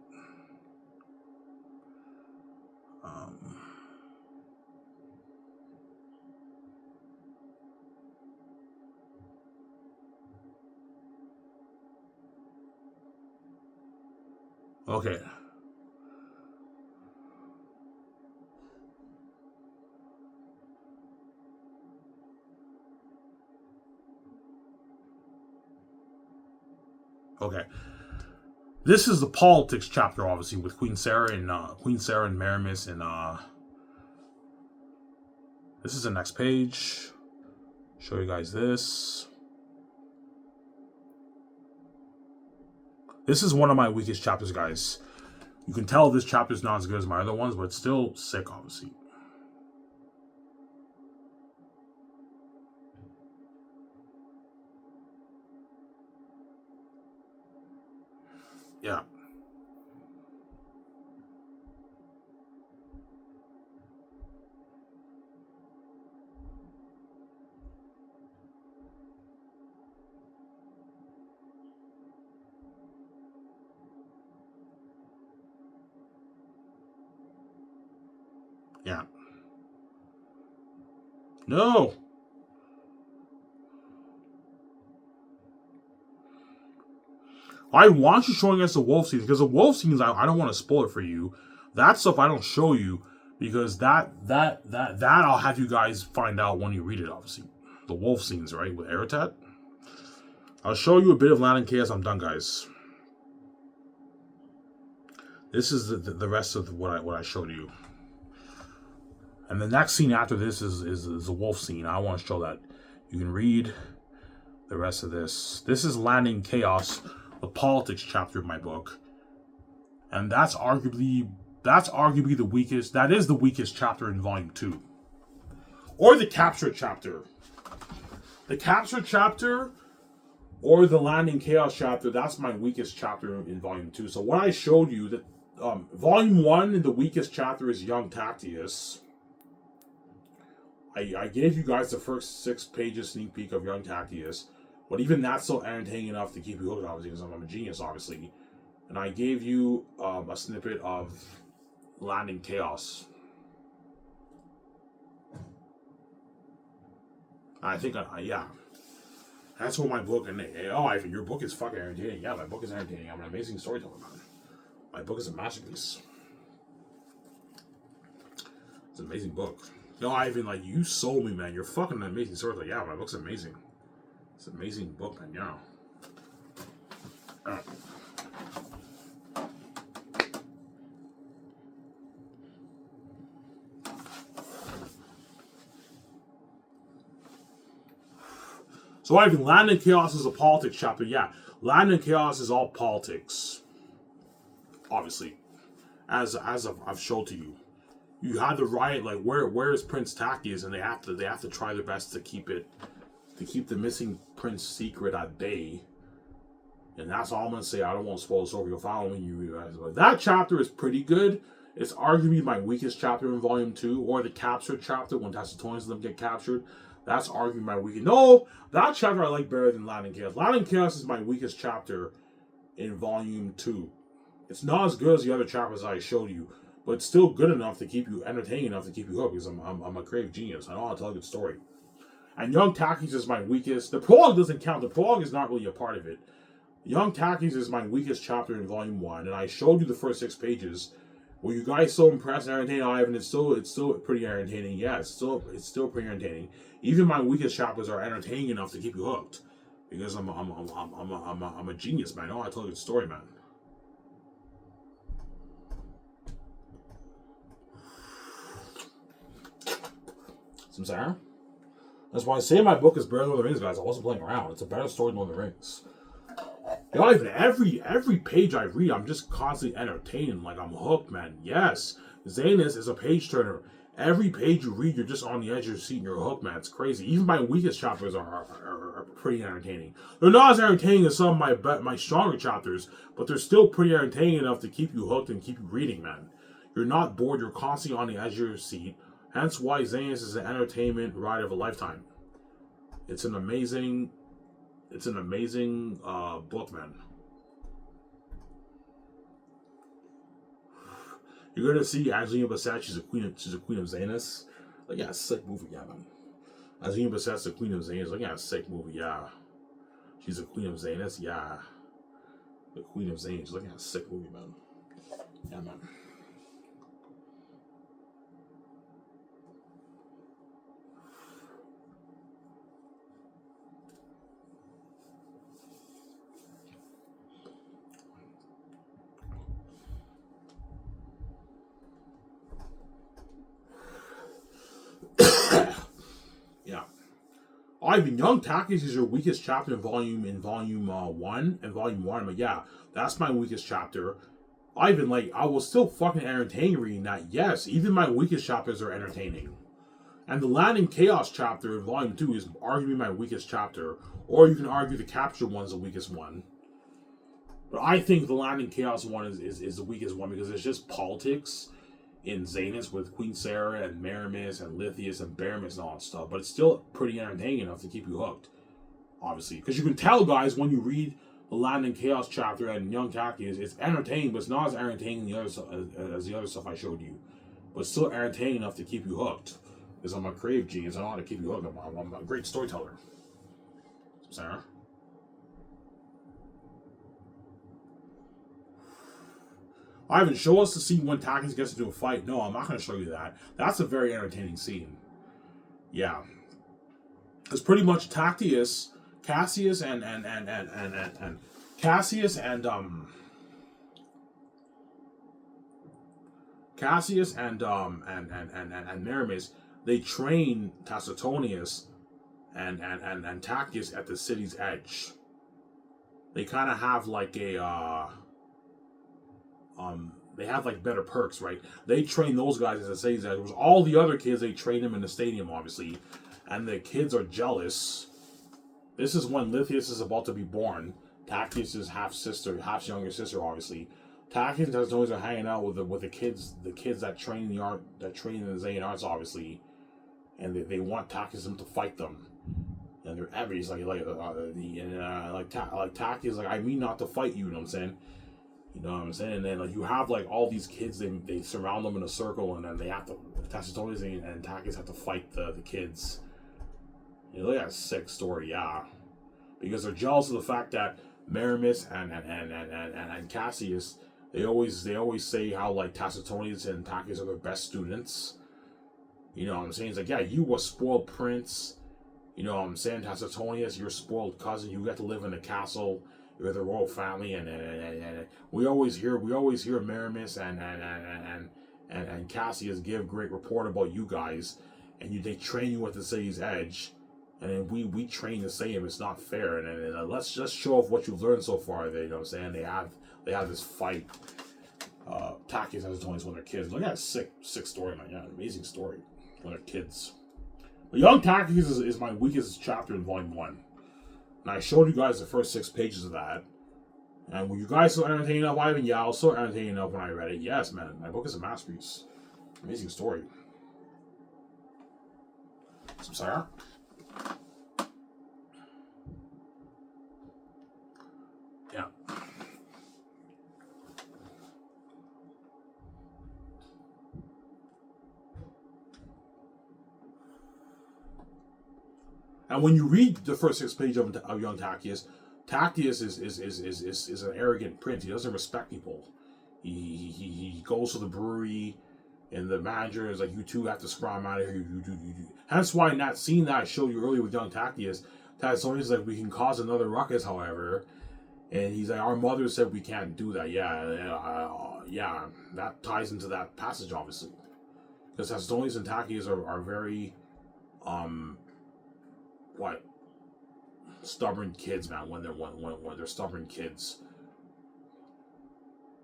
Okay. Okay. This is the politics chapter, obviously, with Queen Sarah and Maramis, and this is the next page. Show you guys this. This is one of my weakest chapters, guys. You can tell this chapter is not as good as my other ones, but it's still sick, obviously. Yeah. Yeah. No. I want you showing us the wolf scenes, because the wolf scenes, I don't want to spoil it for you. That stuff I don't show you, because that I'll have you guys find out when you read it, obviously. the wolf scenes, right, with Aratat. I'll show you a bit of Land and Chaos. I'm done, guys. This is the rest of what I showed you. And the next scene after this is a wolf scene. I want to show that. You can read the rest of this. This is Land and Chaos, the politics chapter of my book. And that's arguably the weakest. That is the weakest chapter in volume 2. Or the capture chapter. The capture chapter or the Land and Chaos chapter, that's my weakest chapter in volume 2. So what I showed you, that volume 1, the weakest chapter is Young Tactius. I gave you guys the first 6 pages sneak peek of Young Tactius, but even that's still entertaining enough to keep you hooked, obviously, because I'm a genius, obviously. And I gave you a snippet of Land and Chaos. I think, yeah. That's what my book, and oh, Ivan, your book is fucking entertaining. Yeah, my book is entertaining. I'm an amazing storyteller, man. My book is a masterpiece. It's an amazing book. No, Ivan, like, you sold me, man. You're fucking an amazing storyteller. Yeah, my book's amazing. It's an amazing book, man, yeah. So Ivan, Land and Chaos is a politics chapter. Yeah, Land and Chaos is all politics. Obviously, as I've showed to you, you had the riot. Like, where is Prince Tactius, and they have to try their best to keep the missing prince secret at bay. And that's all I'm gonna say. I don't want to spoil the story. You'll follow me, you guys. But that chapter is pretty good. It's arguably my weakest chapter in volume 2, or the capture chapter when Tacitonius and them get captured. That's arguably my weakest. No, that chapter I like better than Land and Chaos. Land and Chaos is my weakest chapter in volume 2. It's not as good as the other chapters I showed you, but it's still good enough to keep you entertaining enough to keep you hooked, because I'm a creative genius. I know how to tell a good story. And Young Tactius is my weakest. The prologue doesn't count. The prologue is not really a part of it. Young Tactius is my weakest chapter in volume 1, and I showed you the first 6 pages. Were you guys so impressed and entertained? Ivan, it's still pretty entertaining. Yeah, it's still pretty entertaining. Even my weakest chapters are entertaining enough to keep you hooked, because I'm a genius, man. I know how to tell a good story, man. Some Sarah? That's why I say my book is better than Lord of the Rings, guys. I wasn't playing around. It's a better story than Lord of the Rings. You know, even every page I read, I'm just constantly entertained. Like, I'm hooked, man. Yes, Xanus is a page turner. Every page you read, you're just on the edge of your seat and you're hooked, man. It's crazy. Even my weakest chapters are pretty entertaining. They're not as entertaining as some of my stronger chapters, but they're still pretty entertaining enough to keep you hooked and keep you reading, man. You're not bored. You're constantly on the edge of your seat. Hence why Xanus is an entertainment ride of a lifetime. It's an amazing book, man. You're gonna see Angelina Bassett. She's a queen of Xanus. Like, yeah, sick movie, yeah, man. Angelina Bassett's the queen of Xanus. Like, yeah, sick movie, yeah. She's a queen of Xanus, yeah. The queen of Xanus. Like, yeah, sick movie, man. Yeah, man. Yeah. Ivan, Young Tactius is your weakest chapter in volume 1. But yeah, that's my weakest chapter. Ivan, like, I was still fucking entertained reading that. Yes, even my weakest chapters are entertaining. And the Land and Chaos chapter in volume 2 is arguably my weakest chapter. Or you can argue the capture one is the weakest one. But I think the Land and Chaos one is the weakest one, because it's just politics in Xanus with Queen Sarah and Maramis and Lithius and Baramis and all that stuff. But it's still pretty entertaining enough to keep you hooked, obviously. Because you can tell, guys, when you read the Land and Chaos chapter and Young Tactius, it's entertaining, but it's not as entertaining as the other stuff I showed you. But it's still entertaining enough to keep you hooked. Because I'm a creative genius. I know how to keep you hooked. I'm a great storyteller. Sarah? Ivan, show us the scene when Tactius gets into a fight. No, I'm not going to show you that. That's a very entertaining scene. Yeah. It's pretty much Tactius, Cassius, and Cassius and Meramis. They train Tacitonius and Tactius at the city's edge. They kind of have like a they have like better perks, right? They train those guys as the city's edge. All the other kids, they train them in the stadium, obviously, and the kids are jealous. This is when Lithius is about to be born. Tactius' half younger sister, obviously. Tactius and Tacitonius are hanging out with the kids that train in the art, that train in the Xan arts, obviously, and they want Tactius to fight them. And they're enemies, Tactius, like, I mean not to fight you, you know what I'm saying? You know what I'm saying? And then like you have like all these kids, they surround them in a circle, and then they have to Tacitonius and Tactius have to fight the kids. You know, look at that sick story, yeah. Because they're jealous of the fact that Meramis and Cassius, they always say how like Tacitonius and Tactius are their best students. You know what I'm saying? It's like, yeah, you a spoiled prince. You know what I'm saying? Tacitonius, your spoiled cousin, you got to live in a castle with the royal family, and we always hear Meramis and Cassius give great report about you guys, and they train you at the city's edge. And then we train the same. It's not fair. And let's just show off what you've learned so far. You know what I'm saying? They have this fight. Tactius has Tacitonius when they're kids. Look at that sick story, man. Yeah, amazing story when they're kids. But Young Tactius is my weakest chapter in Volume 1. And I showed you guys the first 6 pages of that. And were you guys so entertaining enough, Ivan? Yeah, I was so entertaining enough when I read it. Yes, man. My book is a masterpiece. Amazing story. Some Sarah? Yeah. And when you read the first 6 pages of Young Tactius, Tactius is an arrogant prince. He doesn't respect people. He goes to the brewery, and the manager is like, "You two have to scram out of here." You. Hence why in that scene that I showed you earlier with Young Tactius, Tactius like, "We can cause another ruckus, however." And he's like, "Our mother said we can't do that." Yeah, that ties into that passage, obviously. Because Tacitonius and Tactius are very, stubborn kids, man. When they're stubborn kids,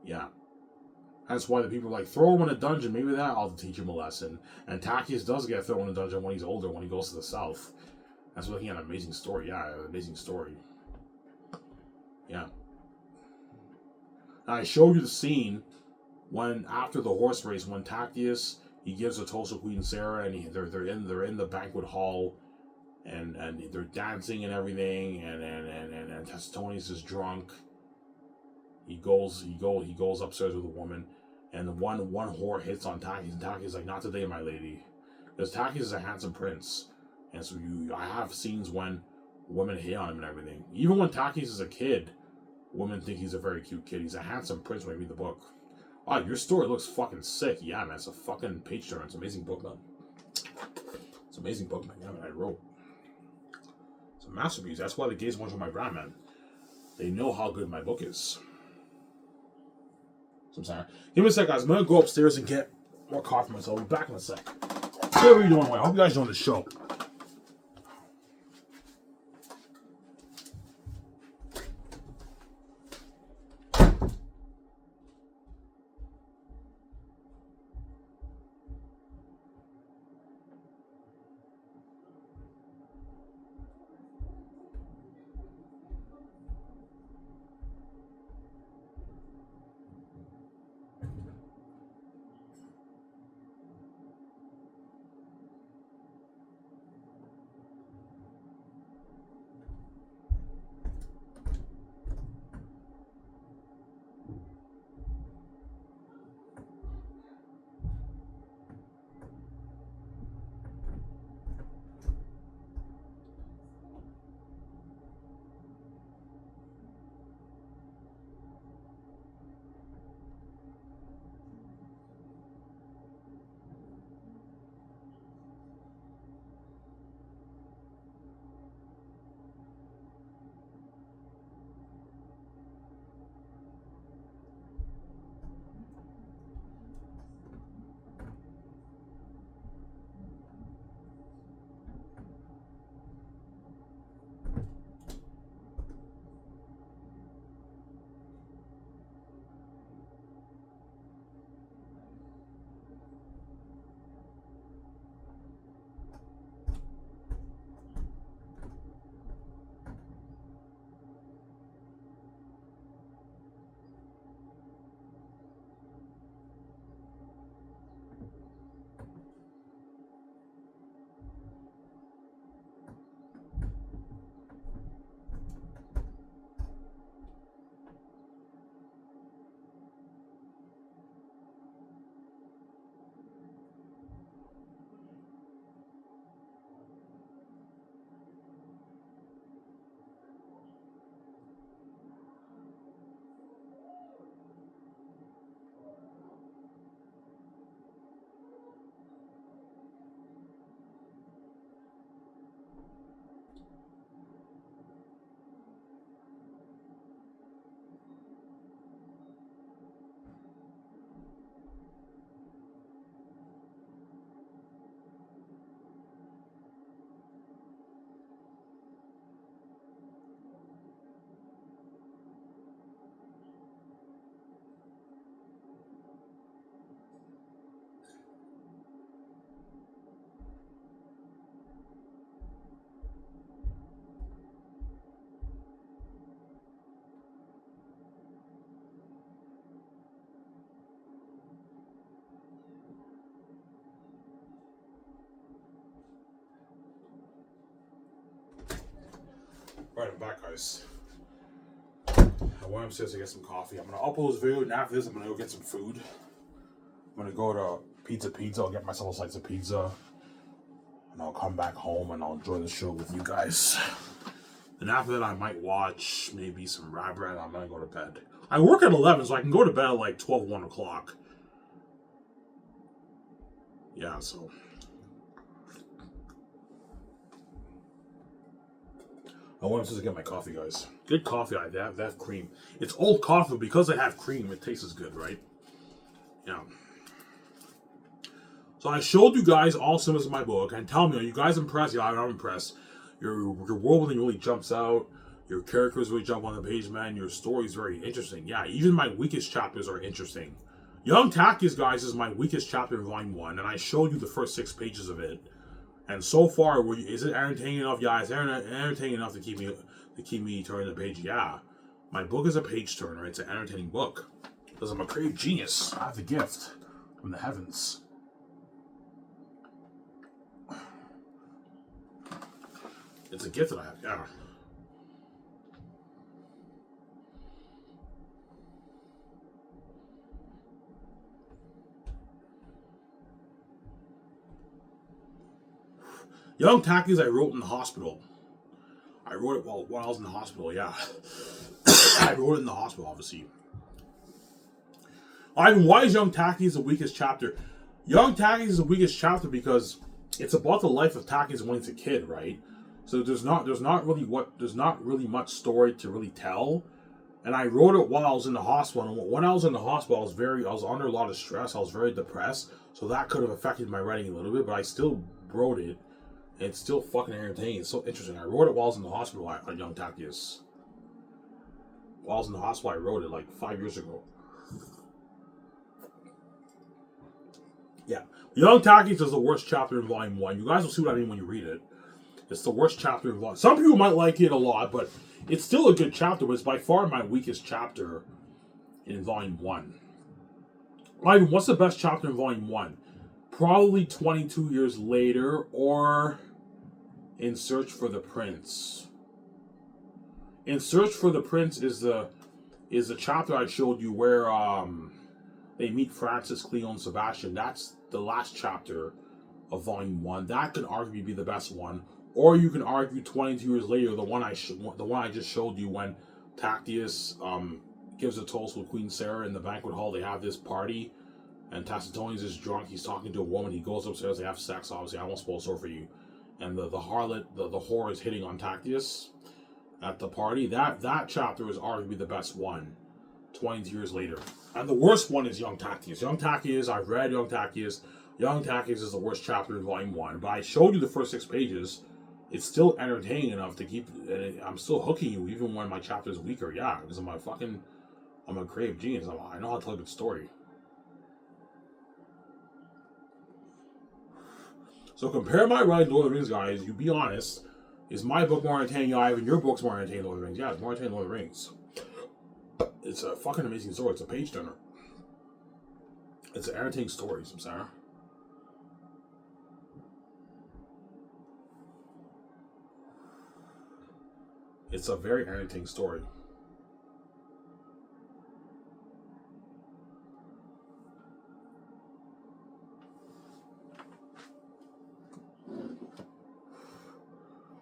yeah. That's why the people are like, throw him in a dungeon. Maybe that'll teach him a lesson. And Tactius does get thrown in a dungeon when he's older, when he goes to the south. That's what he had an amazing story. Yeah, an amazing story. Yeah. And I showed you the scene when after the horse race, when Tactius he gives a toast to Queen Sarah, and they're in the banquet hall, and they're dancing and everything, and Tacitonius is drunk. He goes upstairs with a woman, and the one whore hits on Tactius, and Tactius is like, "Not today, my lady," because Tactius is a handsome prince, and so I have scenes when women hit on him and everything. Even when Tactius is a kid, women think he's a very cute kid. He's a handsome prince when I read the book. Wow, your story looks fucking sick. Yeah, man, it's a fucking page turner. It's an amazing book, man. It's an amazing book, man. Yeah, man, I wrote. It's a masterpiece. That's why the gays want to my brand, man. They know how good my book is. So I'm sorry. Give me a sec, guys. I'm gonna go upstairs and get more coffee myself. I'll be back in a sec. See what you're doing. I hope you guys are enjoying the show. Right, I'm back, guys. I went upstairs to get some coffee. I'm gonna upload this video, and after this, I'm gonna go get some food. I'm gonna go to Pizza. I'll get myself a slice of pizza, and I'll come back home and I'll enjoy the show with you guys. And after that, I might watch maybe some Rad Bread. I'm gonna go to bed. I work at 11, so I can go to bed at like 12, 1 o'clock. Yeah, so. I went upstairs to get my coffee, guys. Good coffee. They have cream. It's old coffee, but because they have cream, it tastes good, right? Yeah. So I showed you guys all symbols of my book, and tell me, are you guys impressed? Yeah, I'm impressed. Your world building really jumps out. Your characters really jump on the page, man. Your story is very interesting. Yeah, even my weakest chapters are interesting. Young Tactius, guys, is my weakest chapter in Volume 1, and I showed you the first 6 pages of it. And so far, is it entertaining enough? Yeah, it's entertaining enough to keep me turning the page. Yeah, my book is a page turner. It's an entertaining book because I'm a creative genius. I have the gift from the heavens. It's a gift that I have. Yeah. Young Tactics I wrote in the hospital. I wrote it while I was in the hospital, yeah. I wrote it in the hospital, obviously. Ivan, why is Young Tactics the weakest chapter? Young Tactics is the weakest chapter because it's about the life of Tactics when he's a kid, right? So there's not really much story to really tell. And I wrote it while I was in the hospital. And when I was in the hospital, I was under a lot of stress. I was very depressed. So that could have affected my writing a little bit, but I still wrote it. And it's still fucking entertaining. It's so interesting. I wrote it while I was in the hospital on Young Tactius. While I was in the hospital, I wrote it like 5 years ago. Yeah. Young Tactius is the worst chapter in Volume 1. You guys will see what I mean when you read it. It's the worst chapter in Volume. Some people might like it a lot, but it's still a good chapter, but it's by far my weakest chapter in Volume 1. Ivan, what's the best chapter in Volume 1? Probably 22 years later, or In Search for the Prince. In Search for the Prince is the chapter I showed you where they meet Francis, Cleo, and Sebastian. That's the last chapter of Volume 1. That can arguably be the best one. Or you can argue 22 years later, the one I just showed you when Tactius gives a toast with Queen Sarah in the banquet hall. They have this party, and Tacitonius is drunk. He's talking to a woman. He goes upstairs. They have sex. Obviously, I won't spoil the story for you. And the harlot, the whore, is hitting on Tactius at the party. That chapter is arguably the best one. 22 years later, and the worst one is Young Tactius. Young Tactius, I've read Young Tactius. Young Tactius is the worst chapter in Volume 1. But I showed you the first 6 pages. It's still entertaining enough to keep. I'm still hooking you even when my chapter is weaker. Yeah, because I'm a creative genius. I know how to tell a good story. So compare my writing to Lord of the Rings, guys. You be honest. Is my book more entertaining, Ivan? Your book's more entertaining, Lord of the Rings. Yeah, it's more entertaining, Lord of the Rings. It's a fucking amazing story. It's a page turner. It's an entertaining story, Sarah. It's a very entertaining story.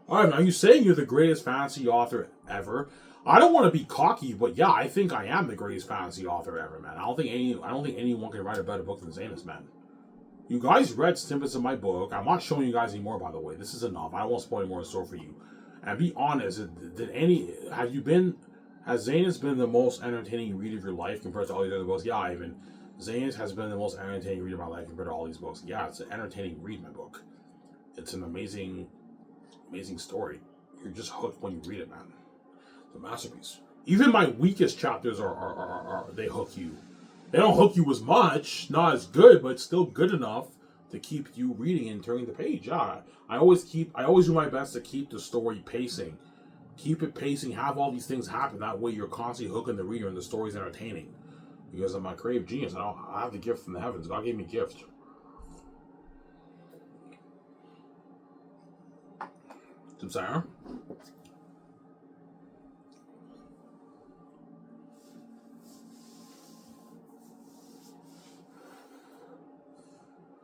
Alright, are you saying you're the greatest fantasy author ever? I don't want to be cocky, but yeah, I think I am the greatest fantasy author ever, man. I don't think anyone can write a better book than Xanus, man. You guys read snippets of my book. I'm not showing you guys anymore, by the way. This is enough. I won't spoil any more in store for you. And be honest, has Xanus been the most entertaining read of your life compared to all these other books? Yeah, Ivan. Xanus has been the most entertaining read of my life compared to all these books. Yeah, it's an entertaining read, my book. It's an amazing story. You're just hooked when you read it, man. It's a masterpiece. Even my weakest chapters are they hook you. They don't hook you as much, not as good, but still good enough to keep you reading and turning the page. Yeah, I always do my best to keep the story pacing. Keep it pacing, have all these things happen. That way you're constantly hooking the reader and the story's entertaining. Because I'm a creative genius. I have the gift from the heavens. God gave me a gift. Sarah?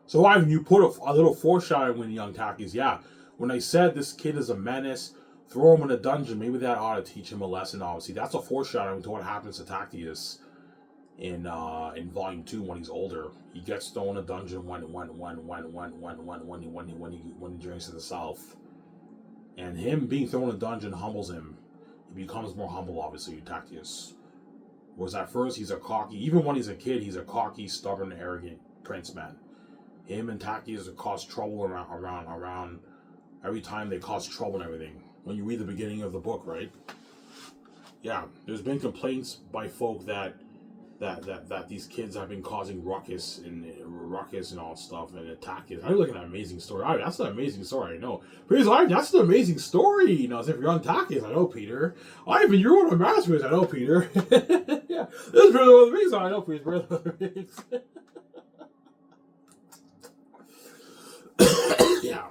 So Ivan, you put a little foreshadowing in young Takis. Yeah, when I said this kid is a menace, throw him in a dungeon. Maybe that ought to teach him a lesson. Obviously, that's a foreshadowing to what happens to Tacitus in volume 2 when he's older. He gets thrown in a dungeon when he journeys to the south, and him being thrown in a dungeon humbles him. He becomes more humble, obviously, Tacitus. Whereas at first he's a cocky, even when he's a kid, he's a cocky, stubborn, arrogant prince man. Him and Tacitus cause trouble around every time they cause trouble and everything. When you read the beginning of the book, right? Yeah, there's been complaints by folk that these kids have been causing ruckus and all stuff and attacking. I'm looking at an amazing story. That's an amazing story. I know. That's an amazing story. You know, as if you're on Takis, I know, Peter. Ivan, you're one of the masters. I know, Peter. Yeah, this is really one of the reasons I know, Peter. Yeah.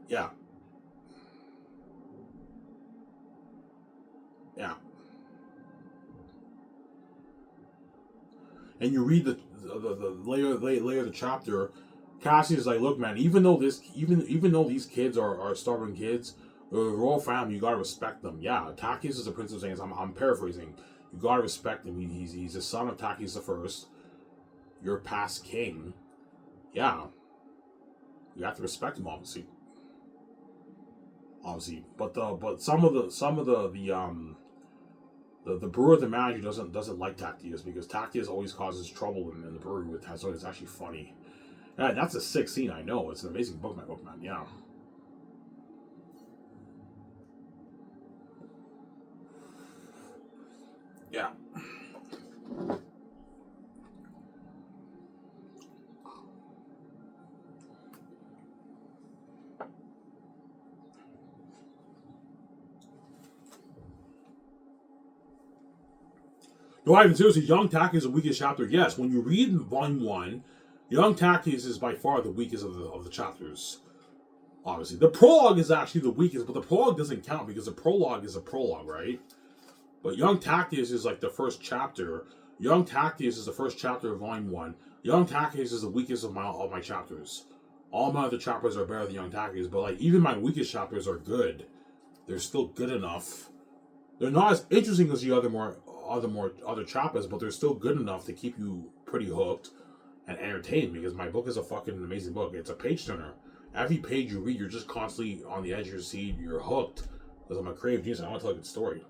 Yeah. Yeah. And you read the later of the chapter, Cassius is like, look, man, even though these kids are stubborn kids, the royal family, you gotta respect them. Yeah, Tacitus is the Prince of Xanus. I'm paraphrasing. You gotta respect him. He's the son of Tacitus the First. Your past king. Yeah, you have to respect him, obviously. But some of the brewer, the manager, doesn't like Tacitus because Tacitus always causes trouble in the brewery with that. So it's actually funny. Yeah, that's a sick scene. I know, it's an amazing book, man. Yeah. Yeah. No, Ivan, seriously, Young Tacitus is the weakest chapter. Yes, when you read Volume 1, Young Tacitus is by far the weakest of the chapters. Obviously, the prologue is actually the weakest, but the prologue doesn't count because the prologue is a prologue, right? But Young Tacitus is like the first chapter. Young Tacitus is the first chapter of Volume 1. Young Tacitus is the weakest of my chapters. All my other chapters are better than Young Tacitus, but like even my weakest chapters are good. They're still good enough. They're not as interesting as the other chapters, but they're still good enough to keep you pretty hooked and entertained because my book is a fucking amazing book. It's a page turner. Every page you read, you're just constantly on the edge of your seat. You're hooked because I'm a creative genius. I want to tell a good story.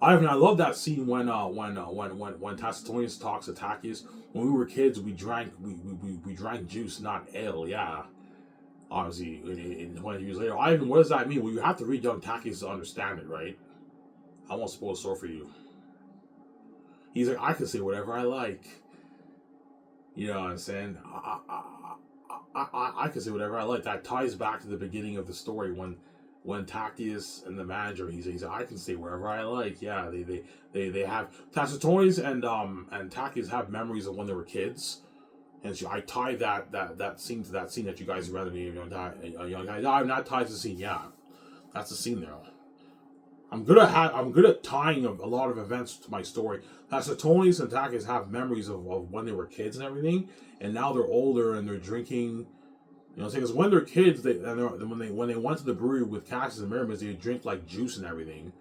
I love that scene when Tacitus talks to Tacitus. When we were kids, we drank juice, not ale. Yeah, obviously, in 20 years later. Ivan, what does that mean? Well, you have to read Young Tacitus to understand it, right? I won't spoil the story for you. He's like, I can say whatever I like. You know what I'm saying? I can say whatever I like. That ties back to the beginning of the story when Tacitus and the manager, he's like, I can say wherever I like. Yeah, they have Tacitus and Tacitus have memories of when they were kids, and so I tie that scene to that scene that you guys read me young guys. I'm not tied to the scene. Yeah, that's the scene there. I'm good at tying a lot of events to my story. Tacitus and Tacitus have memories of when they were kids and everything, and now they're older and they're drinking. You know, because when they're kids, when they went to the brewery with Cassius and Miramis, they drink like juice and everything.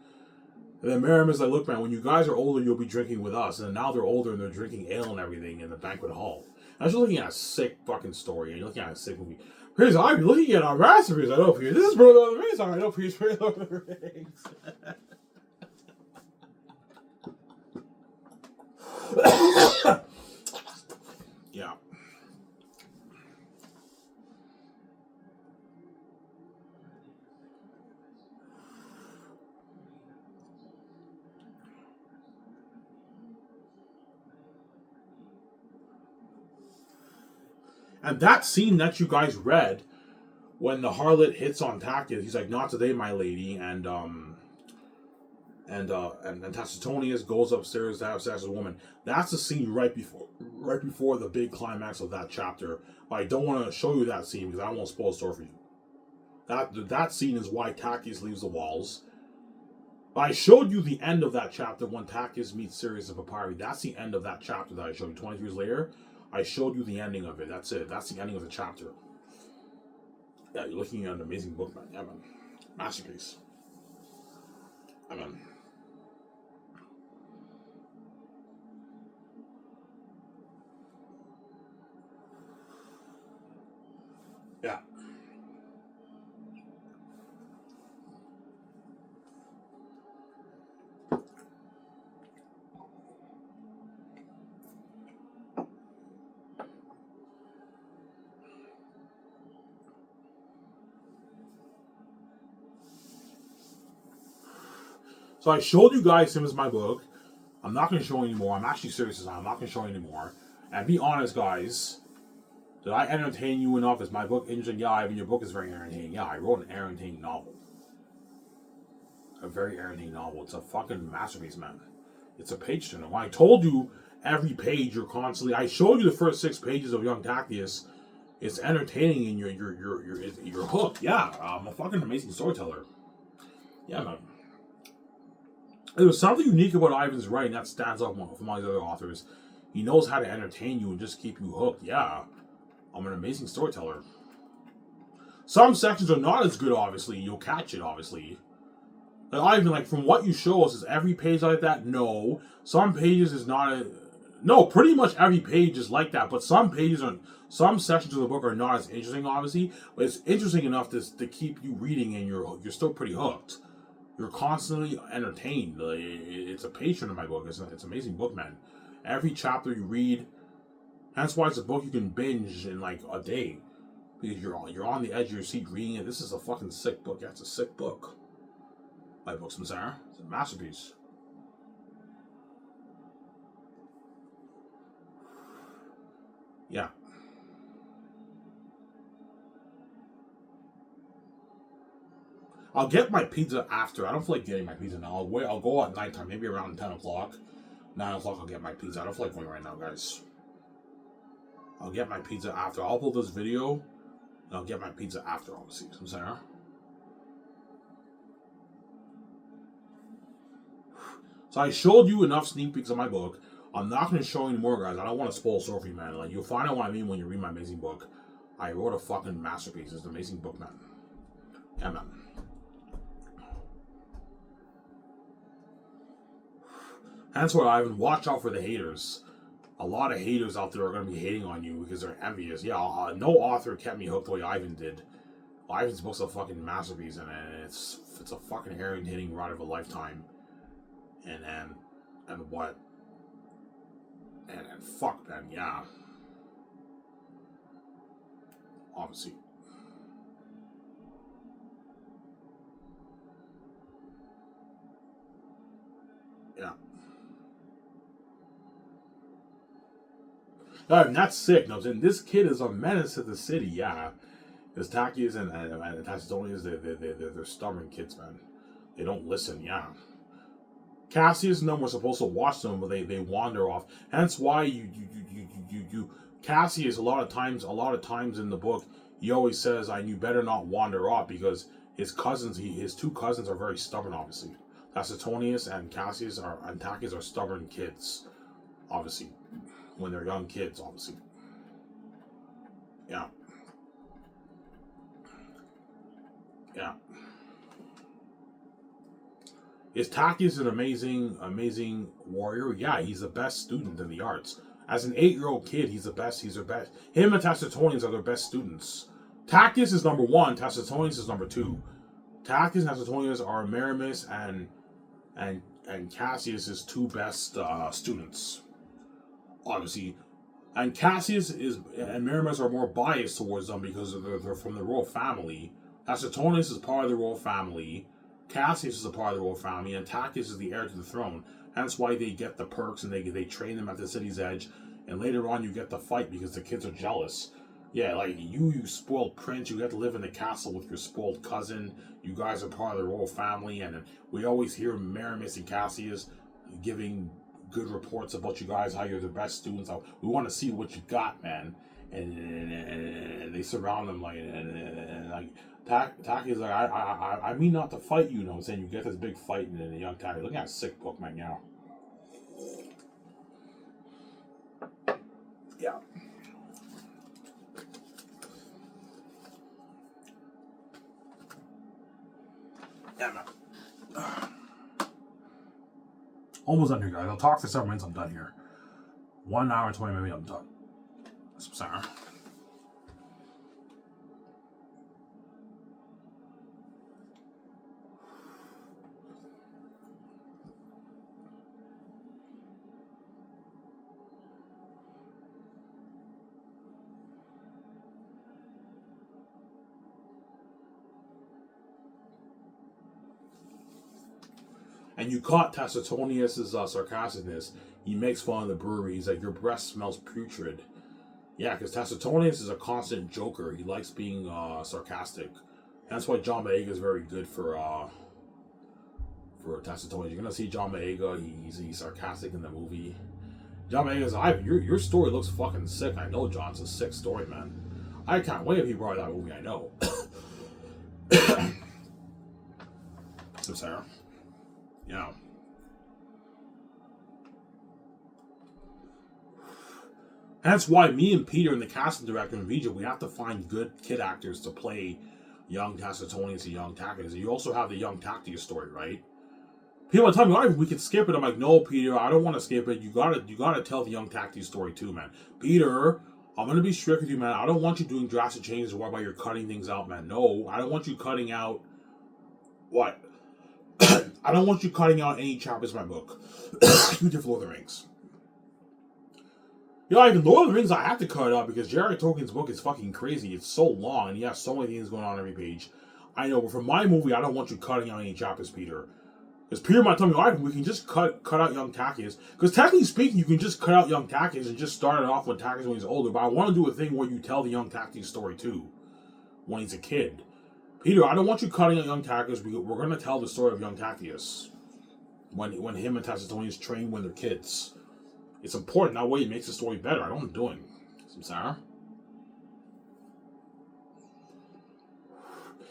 And then Miramis like, look, man, when you guys are older, you'll be drinking with us. And now they're older and they're drinking ale and everything in the banquet hall. I was looking at a sick fucking story, and you're looking at a sick movie. Here's I'd be looking at our masterpiece. I know, Peter. This is Lord of the Rings. I know, Peter. Lord of the Rings. Yeah. And that scene that you guys read, when the harlot hits on Tacitus, he's like, "Not today, my lady," and and Tacitonius goes upstairs to have sex with a woman. That's the scene right before the big climax of that chapter. But I don't want to show you that scene because I won't spoil the story for you. That scene is why Tachys leaves the walls. But I showed you the end of that chapter when Tachys meets Sirius and Papyri. That's the end of that chapter that I showed you. 20 years later, I showed you the ending of it. That's it. That's the ending of the chapter. Yeah, you're looking at an amazing book, man. Yeah, man. Masterpiece. I mean, yeah. So I showed you guys him as my book. I'm not going to show anymore. I'm actually serious this time. I'm not going to show anymore. And be honest, guys. Did I entertain you enough? Is my book interesting? Yeah, Ivan, your book is very entertaining. Yeah, I wrote an entertaining novel. A very entertaining novel. It's a fucking masterpiece, man. It's a page turner. When I told you every page, you're constantly. I showed you the first 6 pages of Young Tachys. It's entertaining and you're hooked. Yeah, I'm a fucking amazing storyteller. Yeah, man. There's something unique about Ivan's writing that stands out from all these other authors. He knows how to entertain you and just keep you hooked. Yeah, I'm an amazing storyteller. Some sections are not as good, obviously. You'll catch it, obviously. Like Ivan, like from what you show us, is every page like that? No. Some pages is not a... No, pretty much every page is like that, but some pages are... Some sections of the book are not as interesting, obviously, but it's interesting enough to keep you reading and you're still pretty hooked. You're constantly entertained. It's a patron in my book. It's an amazing book, man. Every chapter you read, that's why it's a book you can binge in like a day. Because you're on the edge of your seat reading it. This is a fucking sick book. Yeah, it's a sick book. My book's Sarah. It's a masterpiece. Yeah. I'll get my pizza after. I don't feel like getting my pizza now. I'll go at nighttime, maybe around 10 o'clock. 9 o'clock I'll get my pizza. I don't feel like going right now, guys. I'll get my pizza after. I'll upload this video, and I'll get my pizza after, obviously. I'm saying, so I showed you enough sneak peeks of my book. I'm not going to show any more, guys. I don't want to spoil story for you, man. Like, you'll find out what I mean when you read my amazing book. I wrote a fucking masterpiece. It's an amazing book, man. Yeah, man. That's what Ivan. Watch out for the haters. A lot of haters out there are going to be hating on you because they're envious. Yeah, no author kept me hooked the way Ivan did. Ivan's book's a fucking masterpiece, and it's a fucking hitting ride of a lifetime. And what? And fuck, man, yeah. Obviously. Yeah. And that's sick. No, and this kid is a menace to the city, yeah. Because Tachys and Tacitonius, they're stubborn kids, man. They don't listen, yeah. Cassius and them were supposed to watch them, but they wander off. Hence why you Cassius a lot of times in the book, he always says, "You better not wander off," because his two cousins are very stubborn, obviously. Tacitonius and Cassius and Tachys are stubborn kids, obviously, when they're young kids, obviously. Yeah. Yeah. Is Tachys an amazing warrior? Yeah, he's the best student in the arts. As an 8-year-old kid, he's the best. He's their best. Him and Tacitonius are their best students. Tachys is number 1. Tacitonius is number 2. Tachys and Tacitonius are Meramis and Cassius' 2 best students. Obviously. And Cassius and Meramis are more biased towards them because they're from the royal family. Tacitonius is part of the royal family. Cassius is a part of the royal family, and Tachys is the heir to the throne. Hence why they get the perks and they train them at the city's edge. And later on, you get the fight because the kids are jealous. Yeah, like you spoiled prince. You got to live in the castle with your spoiled cousin. You guys are part of the royal family, and we always hear Maramis and Cassius giving good reports about you guys, how you're the best students. We want to see what you got, man. And they surround them like and like Taki's like I mean not to fight you, know what I'm saying? You get this big fight and then the young Taki. Look at that sick book, man. Now. Yeah. Yeah, man. Almost done here, guys. I'll talk for 7 minutes. I'm done here. 1 hour and 20 minutes. I'm done. I'm sorry. And you caught Tacitonius's sarcasticness. He makes fun of the brewery. He's like, your breath smells putrid. Yeah, because Tacitonius is a constant joker. He likes being sarcastic. That's why John Boyega is very good for Tacitonius. You're gonna see John Boyega. He's sarcastic in the movie. John Boyega's like, your story looks fucking sick. I know, John. It's a sick story, man. I can't wait if he brought that movie. I know. So Sarah. Yeah. That's why me and Peter and the casting director and VJ, we have to find good kid actors to play young Tacitonius and young Tacitus. You also have the young Tacitus story, right? People are telling me, we could skip it. I'm like, no, Peter, I don't want to skip it. You gotta tell the young Tacitus story too, man. Peter, I'm gonna be strict with you, man. I don't want you doing drastic changes whereby you're cutting things out, man. No, I don't want you cutting out what? I don't want you cutting out any chapters of my book. You did Lord of the Rings. You know, like Lord of the Rings, I have to cut it out because J.R.R. Tolkien's book is fucking crazy. It's so long, and he has so many things going on every page. I know, but for my movie, I don't want you cutting out any chapters, Peter. Because Peter might tell me, we can just cut out young Tacitus. Because technically speaking, you can just cut out young Tacitus and just start it off with Tacitus when he's older. But I want to do a thing where you tell the young Tacitus story too, when he's a kid. Peter, I don't want you cutting out young Tacitus. We're going to tell the story of young Tacitus when him and Tacitonius train when they're kids. It's important. That way it makes the story better. I don't know what I'm doing. Some Sarah.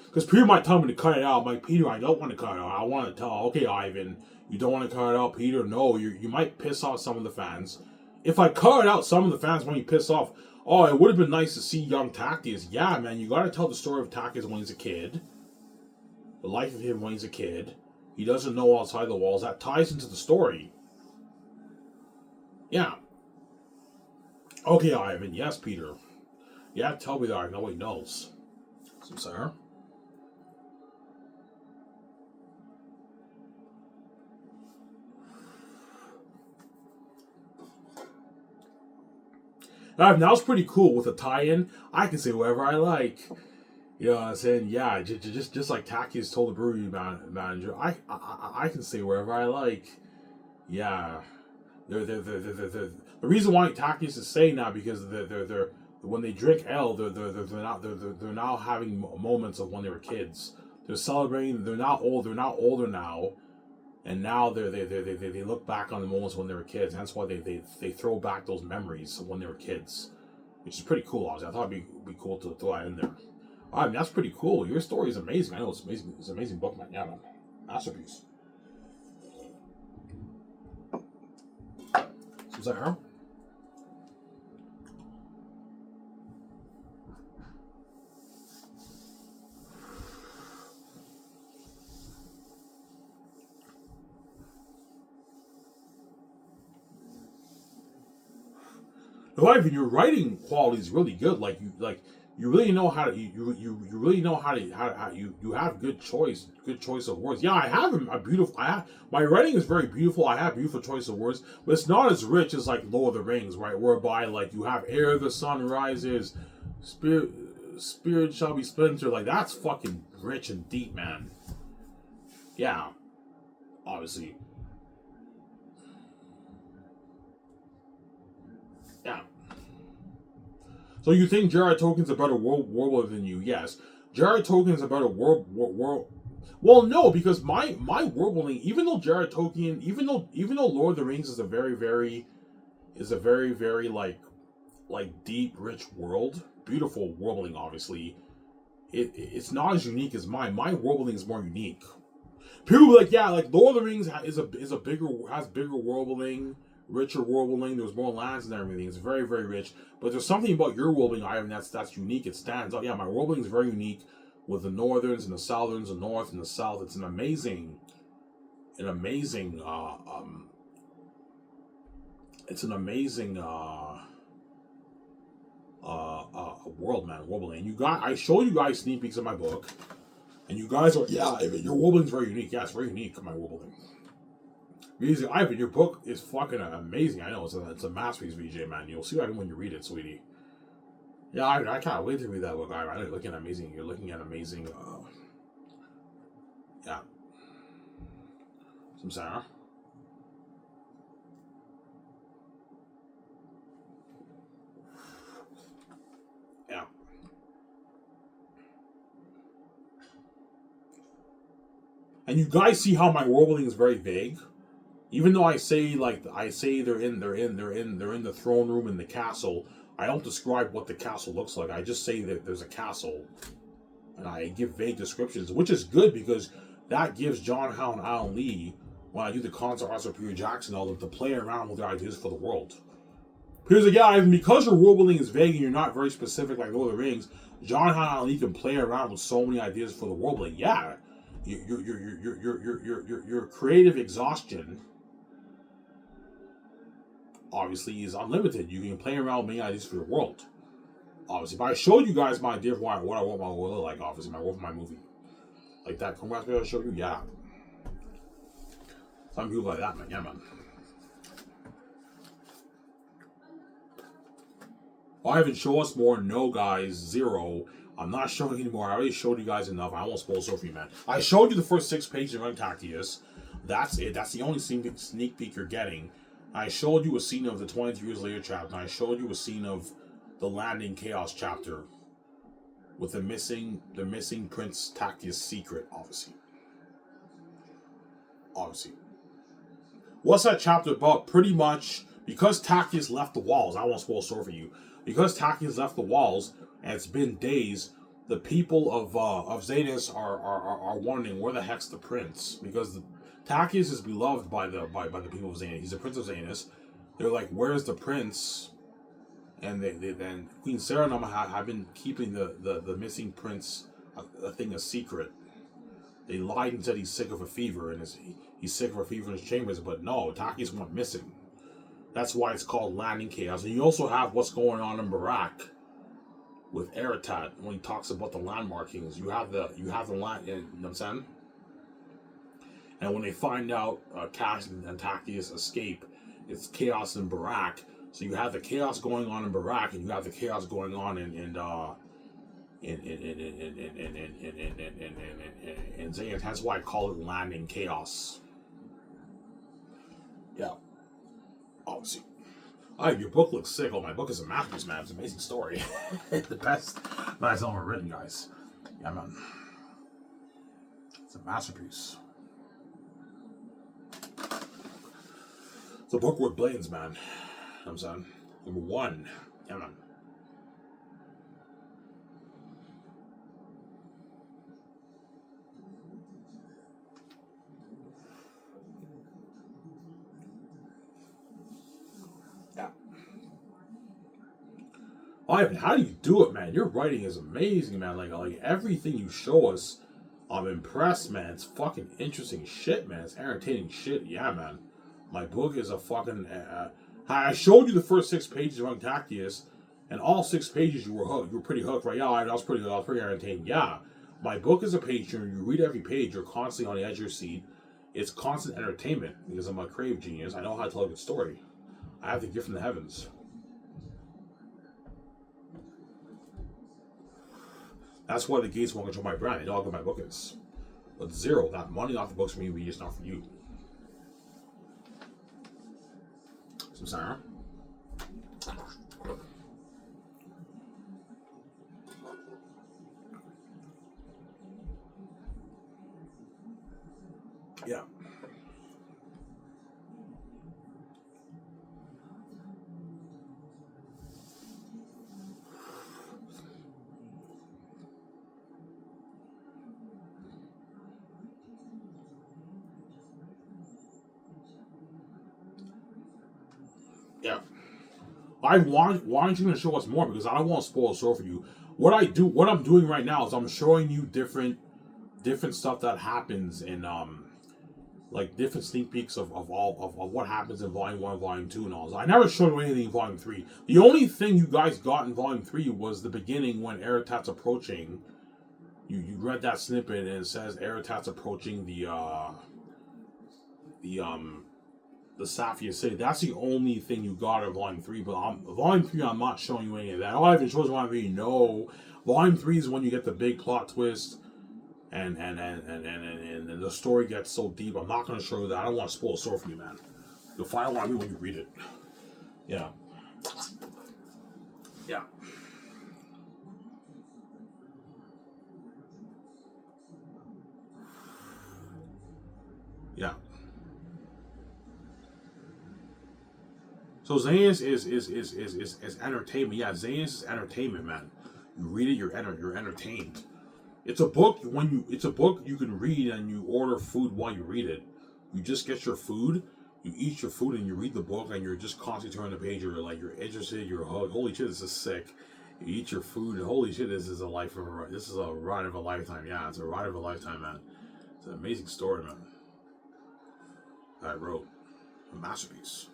Because Peter might tell me to cut it out. I'm like, Peter, I don't want to cut it out. I want to tell, okay, Ivan, you don't want to cut it out. Peter, no, you might piss off some of the fans. If I cut it out, some of the fans might be pissed off. Oh, it would have been nice to see young Tacitus. Yeah, man, you got to tell the story of Tacitus when he's a kid. The life of him when he's a kid. He doesn't know outside the walls. That ties into the story. Yeah. Okay, Ivan. Yes, Peter. Yeah, tell me that I know he knows. Some Sarah. Now it's pretty cool with a tie-in. I can say whatever I like. You know what I'm saying? Yeah, just like Tacitus told the brewery manager, I can say wherever I like. Yeah, the reason why Tacitus is saying that because they're when they drink ale, they're now having moments of when they were kids. They're celebrating. They're not old. They're not older now, and now they look back on the moments when they were kids. And that's why they throw back those memories of when they were kids, which is pretty cool. Obviously, I thought it'd be cool to throw that in there. I mean, that's pretty cool. Your story is amazing. I know it's amazing. It's an amazing book, man. Yeah, man. Masterpiece. So is that her? No, Ivan, your writing quality is really good. You really know how to you really know how you have good choice of words. Yeah, I have a beautiful. My writing is very beautiful. I have beautiful choice of words, but it's not as rich as like Lord of the Rings, right? Whereby like you have ere the sun rises, spirit shall be splintered. Like that's fucking rich and deep, man. Yeah, obviously. Yeah. So you think Jared Tolkien's a better world than you? Yes. Jared Tolkien's a better world. Well, no, because my world building, even though Jared Tolkien, even though Lord of the Rings is a very like deep, rich world, beautiful world building, obviously, it's not as unique as mine. My world building is more unique. People be like, yeah, like Lord of the Rings has bigger world building, richer world building. There's more lands and everything. It's very, very rich. But there's something about your world building, Ivan, that's unique. It stands out. Yeah, my world building is very unique with the Northerns and the Southerns, the North and the South. It's an amazing world, man. World building. And I showed you guys sneak peeks of my book. And you guys are, yeah, Ivan, your world building is very unique. Yeah, it's very unique, my world building. Because, Ivan, your book is fucking amazing. I know, it's a masterpiece, VJ, man. You'll see when you read it, sweetie. Yeah, I can't wait to read that book, Ivan. You're looking amazing. Yeah. Some Sarah. Yeah. And you guys see how my world building is very vague? Even though I say they're in the throne room in the castle, I don't describe what the castle looks like. I just say that there's a castle, and I give vague descriptions, which is good because that gives John Howe and Alan Lee, when I do the concert arts of Peter Jackson, all of to play around with their ideas for the world. Peter's like, yeah, because your world building is vague and you're not very specific like Lord of the Rings, John Howe and Alan Lee can play around with so many ideas for the world building. Yeah, your creative exhaustion obviously is unlimited. You can play around with many ideas for your world. Obviously, but I showed you guys my idea of what I want my world to look like. Obviously, my world for my movie, like that. Congrats, I show you. Yeah, some people like that, man. Yeah, man. I haven't shown us more. No, guys, 0. I'm not showing anymore. I already showed you guys enough. I won't spoil so for you, man. I showed you the first 6 pages of Untactius. That's it. That's the only sneak peek you're getting. I showed you a scene of the 23 years later chapter. And I showed you a scene of the Landing Chaos chapter with the missing Prince Tactius secret, obviously. What's that chapter about? Pretty much because Tactius left the walls. I won't spoil story for you. Because Tactius left the walls, and it's been days, the people of Xanus are wondering where the heck's the prince, because Tactius is beloved by the people of Xanus. He's the prince of Xanus. They're like, where's the prince? And then Queen Sarah and them have been keeping the missing prince a secret. They lied and said he's sick of a fever, and he's sick of a fever in his chambers, but no, Tactius went missing. That's why it's called Landing Chaos. And you also have what's going on in Barak with Eratat when he talks about the land markings. You have the land, you know what I'm saying? And when they find out Cash and Tactius escape, it's chaos in Barak. So you have the chaos going on in Barak, and you have the chaos going on in Xanus. That's why I call it Landing Chaos. Yeah. Obviously. Your book looks sick. Oh, my book is a masterpiece, man. It's an amazing story. The best that I've ever written, guys. Yeah, man. It's a masterpiece. It's a book worth billions, man. You know what I'm saying? Number 1. Yeah, man. Ivan, how do you do it, man? Your writing is amazing, man. Like everything you show us, I'm impressed, man. It's fucking interesting shit, man. It's entertaining shit. Yeah, man. My book is a fucking... I showed you the first 6 pages of Untactius, and all 6 pages you were hooked. You were pretty hooked, right? Yeah, I was pretty good. I was pretty entertained. Yeah. My book is a page turner. You read every page. You're constantly on the edge of your seat. It's constant entertainment because I'm a creative genius. I know how to tell a good story. I have the gift from the heavens. That's why the gates won't control my brand. They know how good my book is. But 0, that money off the books for me, it's not for you. Some Sarah. Yeah. Yeah. Why aren't you going to show us more? Because I don't want to spoil the story for you. What I'm doing right now is I'm showing you different stuff that happens in like different sneak peeks of what happens in Volume 1, Volume 2, and all. So I never showed you anything in Volume 3. The only thing you guys got in Volume 3 was the beginning when Aratat's approaching. You read that snippet and it says Aratat's approaching the Saphia City. That's the only thing you got in Volume 3. But Volume 3, I'm not showing you any of that. All I even shows Volume 3. No, Volume 3 is when you get the big plot twist. And the story gets so deep. I'm not going to show you that. I don't want to spoil the story for you, man. You'll find out when you read it. Yeah. Yeah. Yeah. So Xanus is entertainment. Yeah, Xanus is entertainment, man. You read it, you're entertained. It's a book you can read and you order food while you read it. You just get your food, you eat your food and you read the book and you're just constantly turning the page. You're interested. You're hooked. Holy shit, this is sick. You eat your food and holy shit, this is a ride of a lifetime. Yeah, it's a ride of a lifetime, man. It's an amazing story, man. I wrote a masterpiece.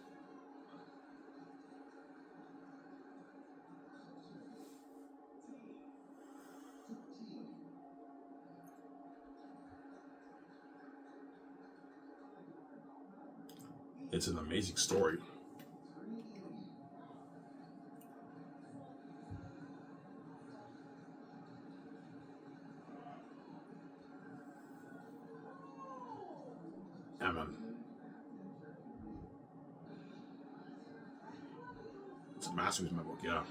It's an amazing story. Yeah, man. It's a masterpiece in my book, yeah.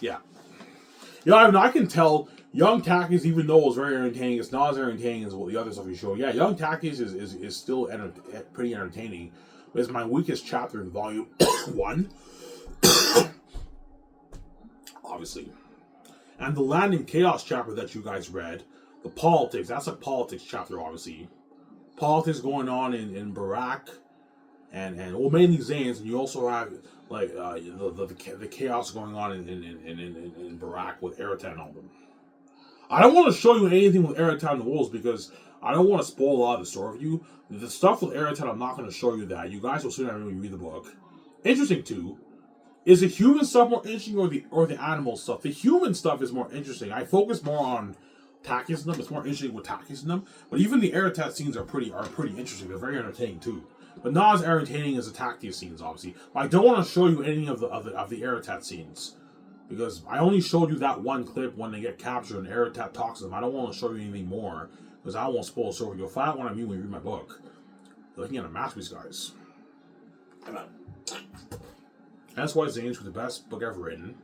Yeah. Yeah, I mean, I can tell Young Takis, even though it was very entertaining, it's not as entertaining as what the other stuff you show. Yeah, Young Takis is still pretty entertaining. But it's my weakest chapter in Volume 1. Obviously. And the Land in Chaos chapter that you guys read, the politics, that's a politics chapter, obviously. Politics going on in Barak and well, mainly Xanus, and you also have like the chaos going on in Barak with Aratat and all them. I don't want to show you anything with Aratat and the Wolves because I don't want to spoil a lot of the story for you. The stuff with Aratat, I'm not going to show you that. You guys will see that when you read the book. Interesting too. Is the human stuff more interesting or the animal stuff? The human stuff is more interesting. I focus more on Takis in them. It's more interesting with Takis in them. But even the Aratat scenes are pretty interesting. They're very entertaining too. But not as entertaining as the Takis scenes, obviously. But I don't want to show you any of the Aratat scenes. Because I only showed you that one clip when they get captured and Aratat talks to them. I don't want to show you anything more. Because I don't want to spoil the story. You'll find out what I mean when you read my book. You're looking at a masterpiece, guys. That's why Xanus was the best book ever written.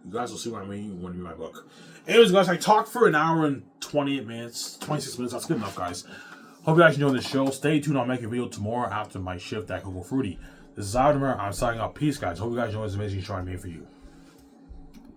You guys will see what I mean when you read my book. Anyways, guys, I talked for an hour and 28 minutes, 26 minutes. That's good enough, guys. Hope you guys enjoyed this show. Stay tuned. I'll make a video tomorrow after my shift at Cocoa Fruity. This is Adam. I'm signing off. Peace, guys. Hope you guys enjoyed this amazing show I made for you.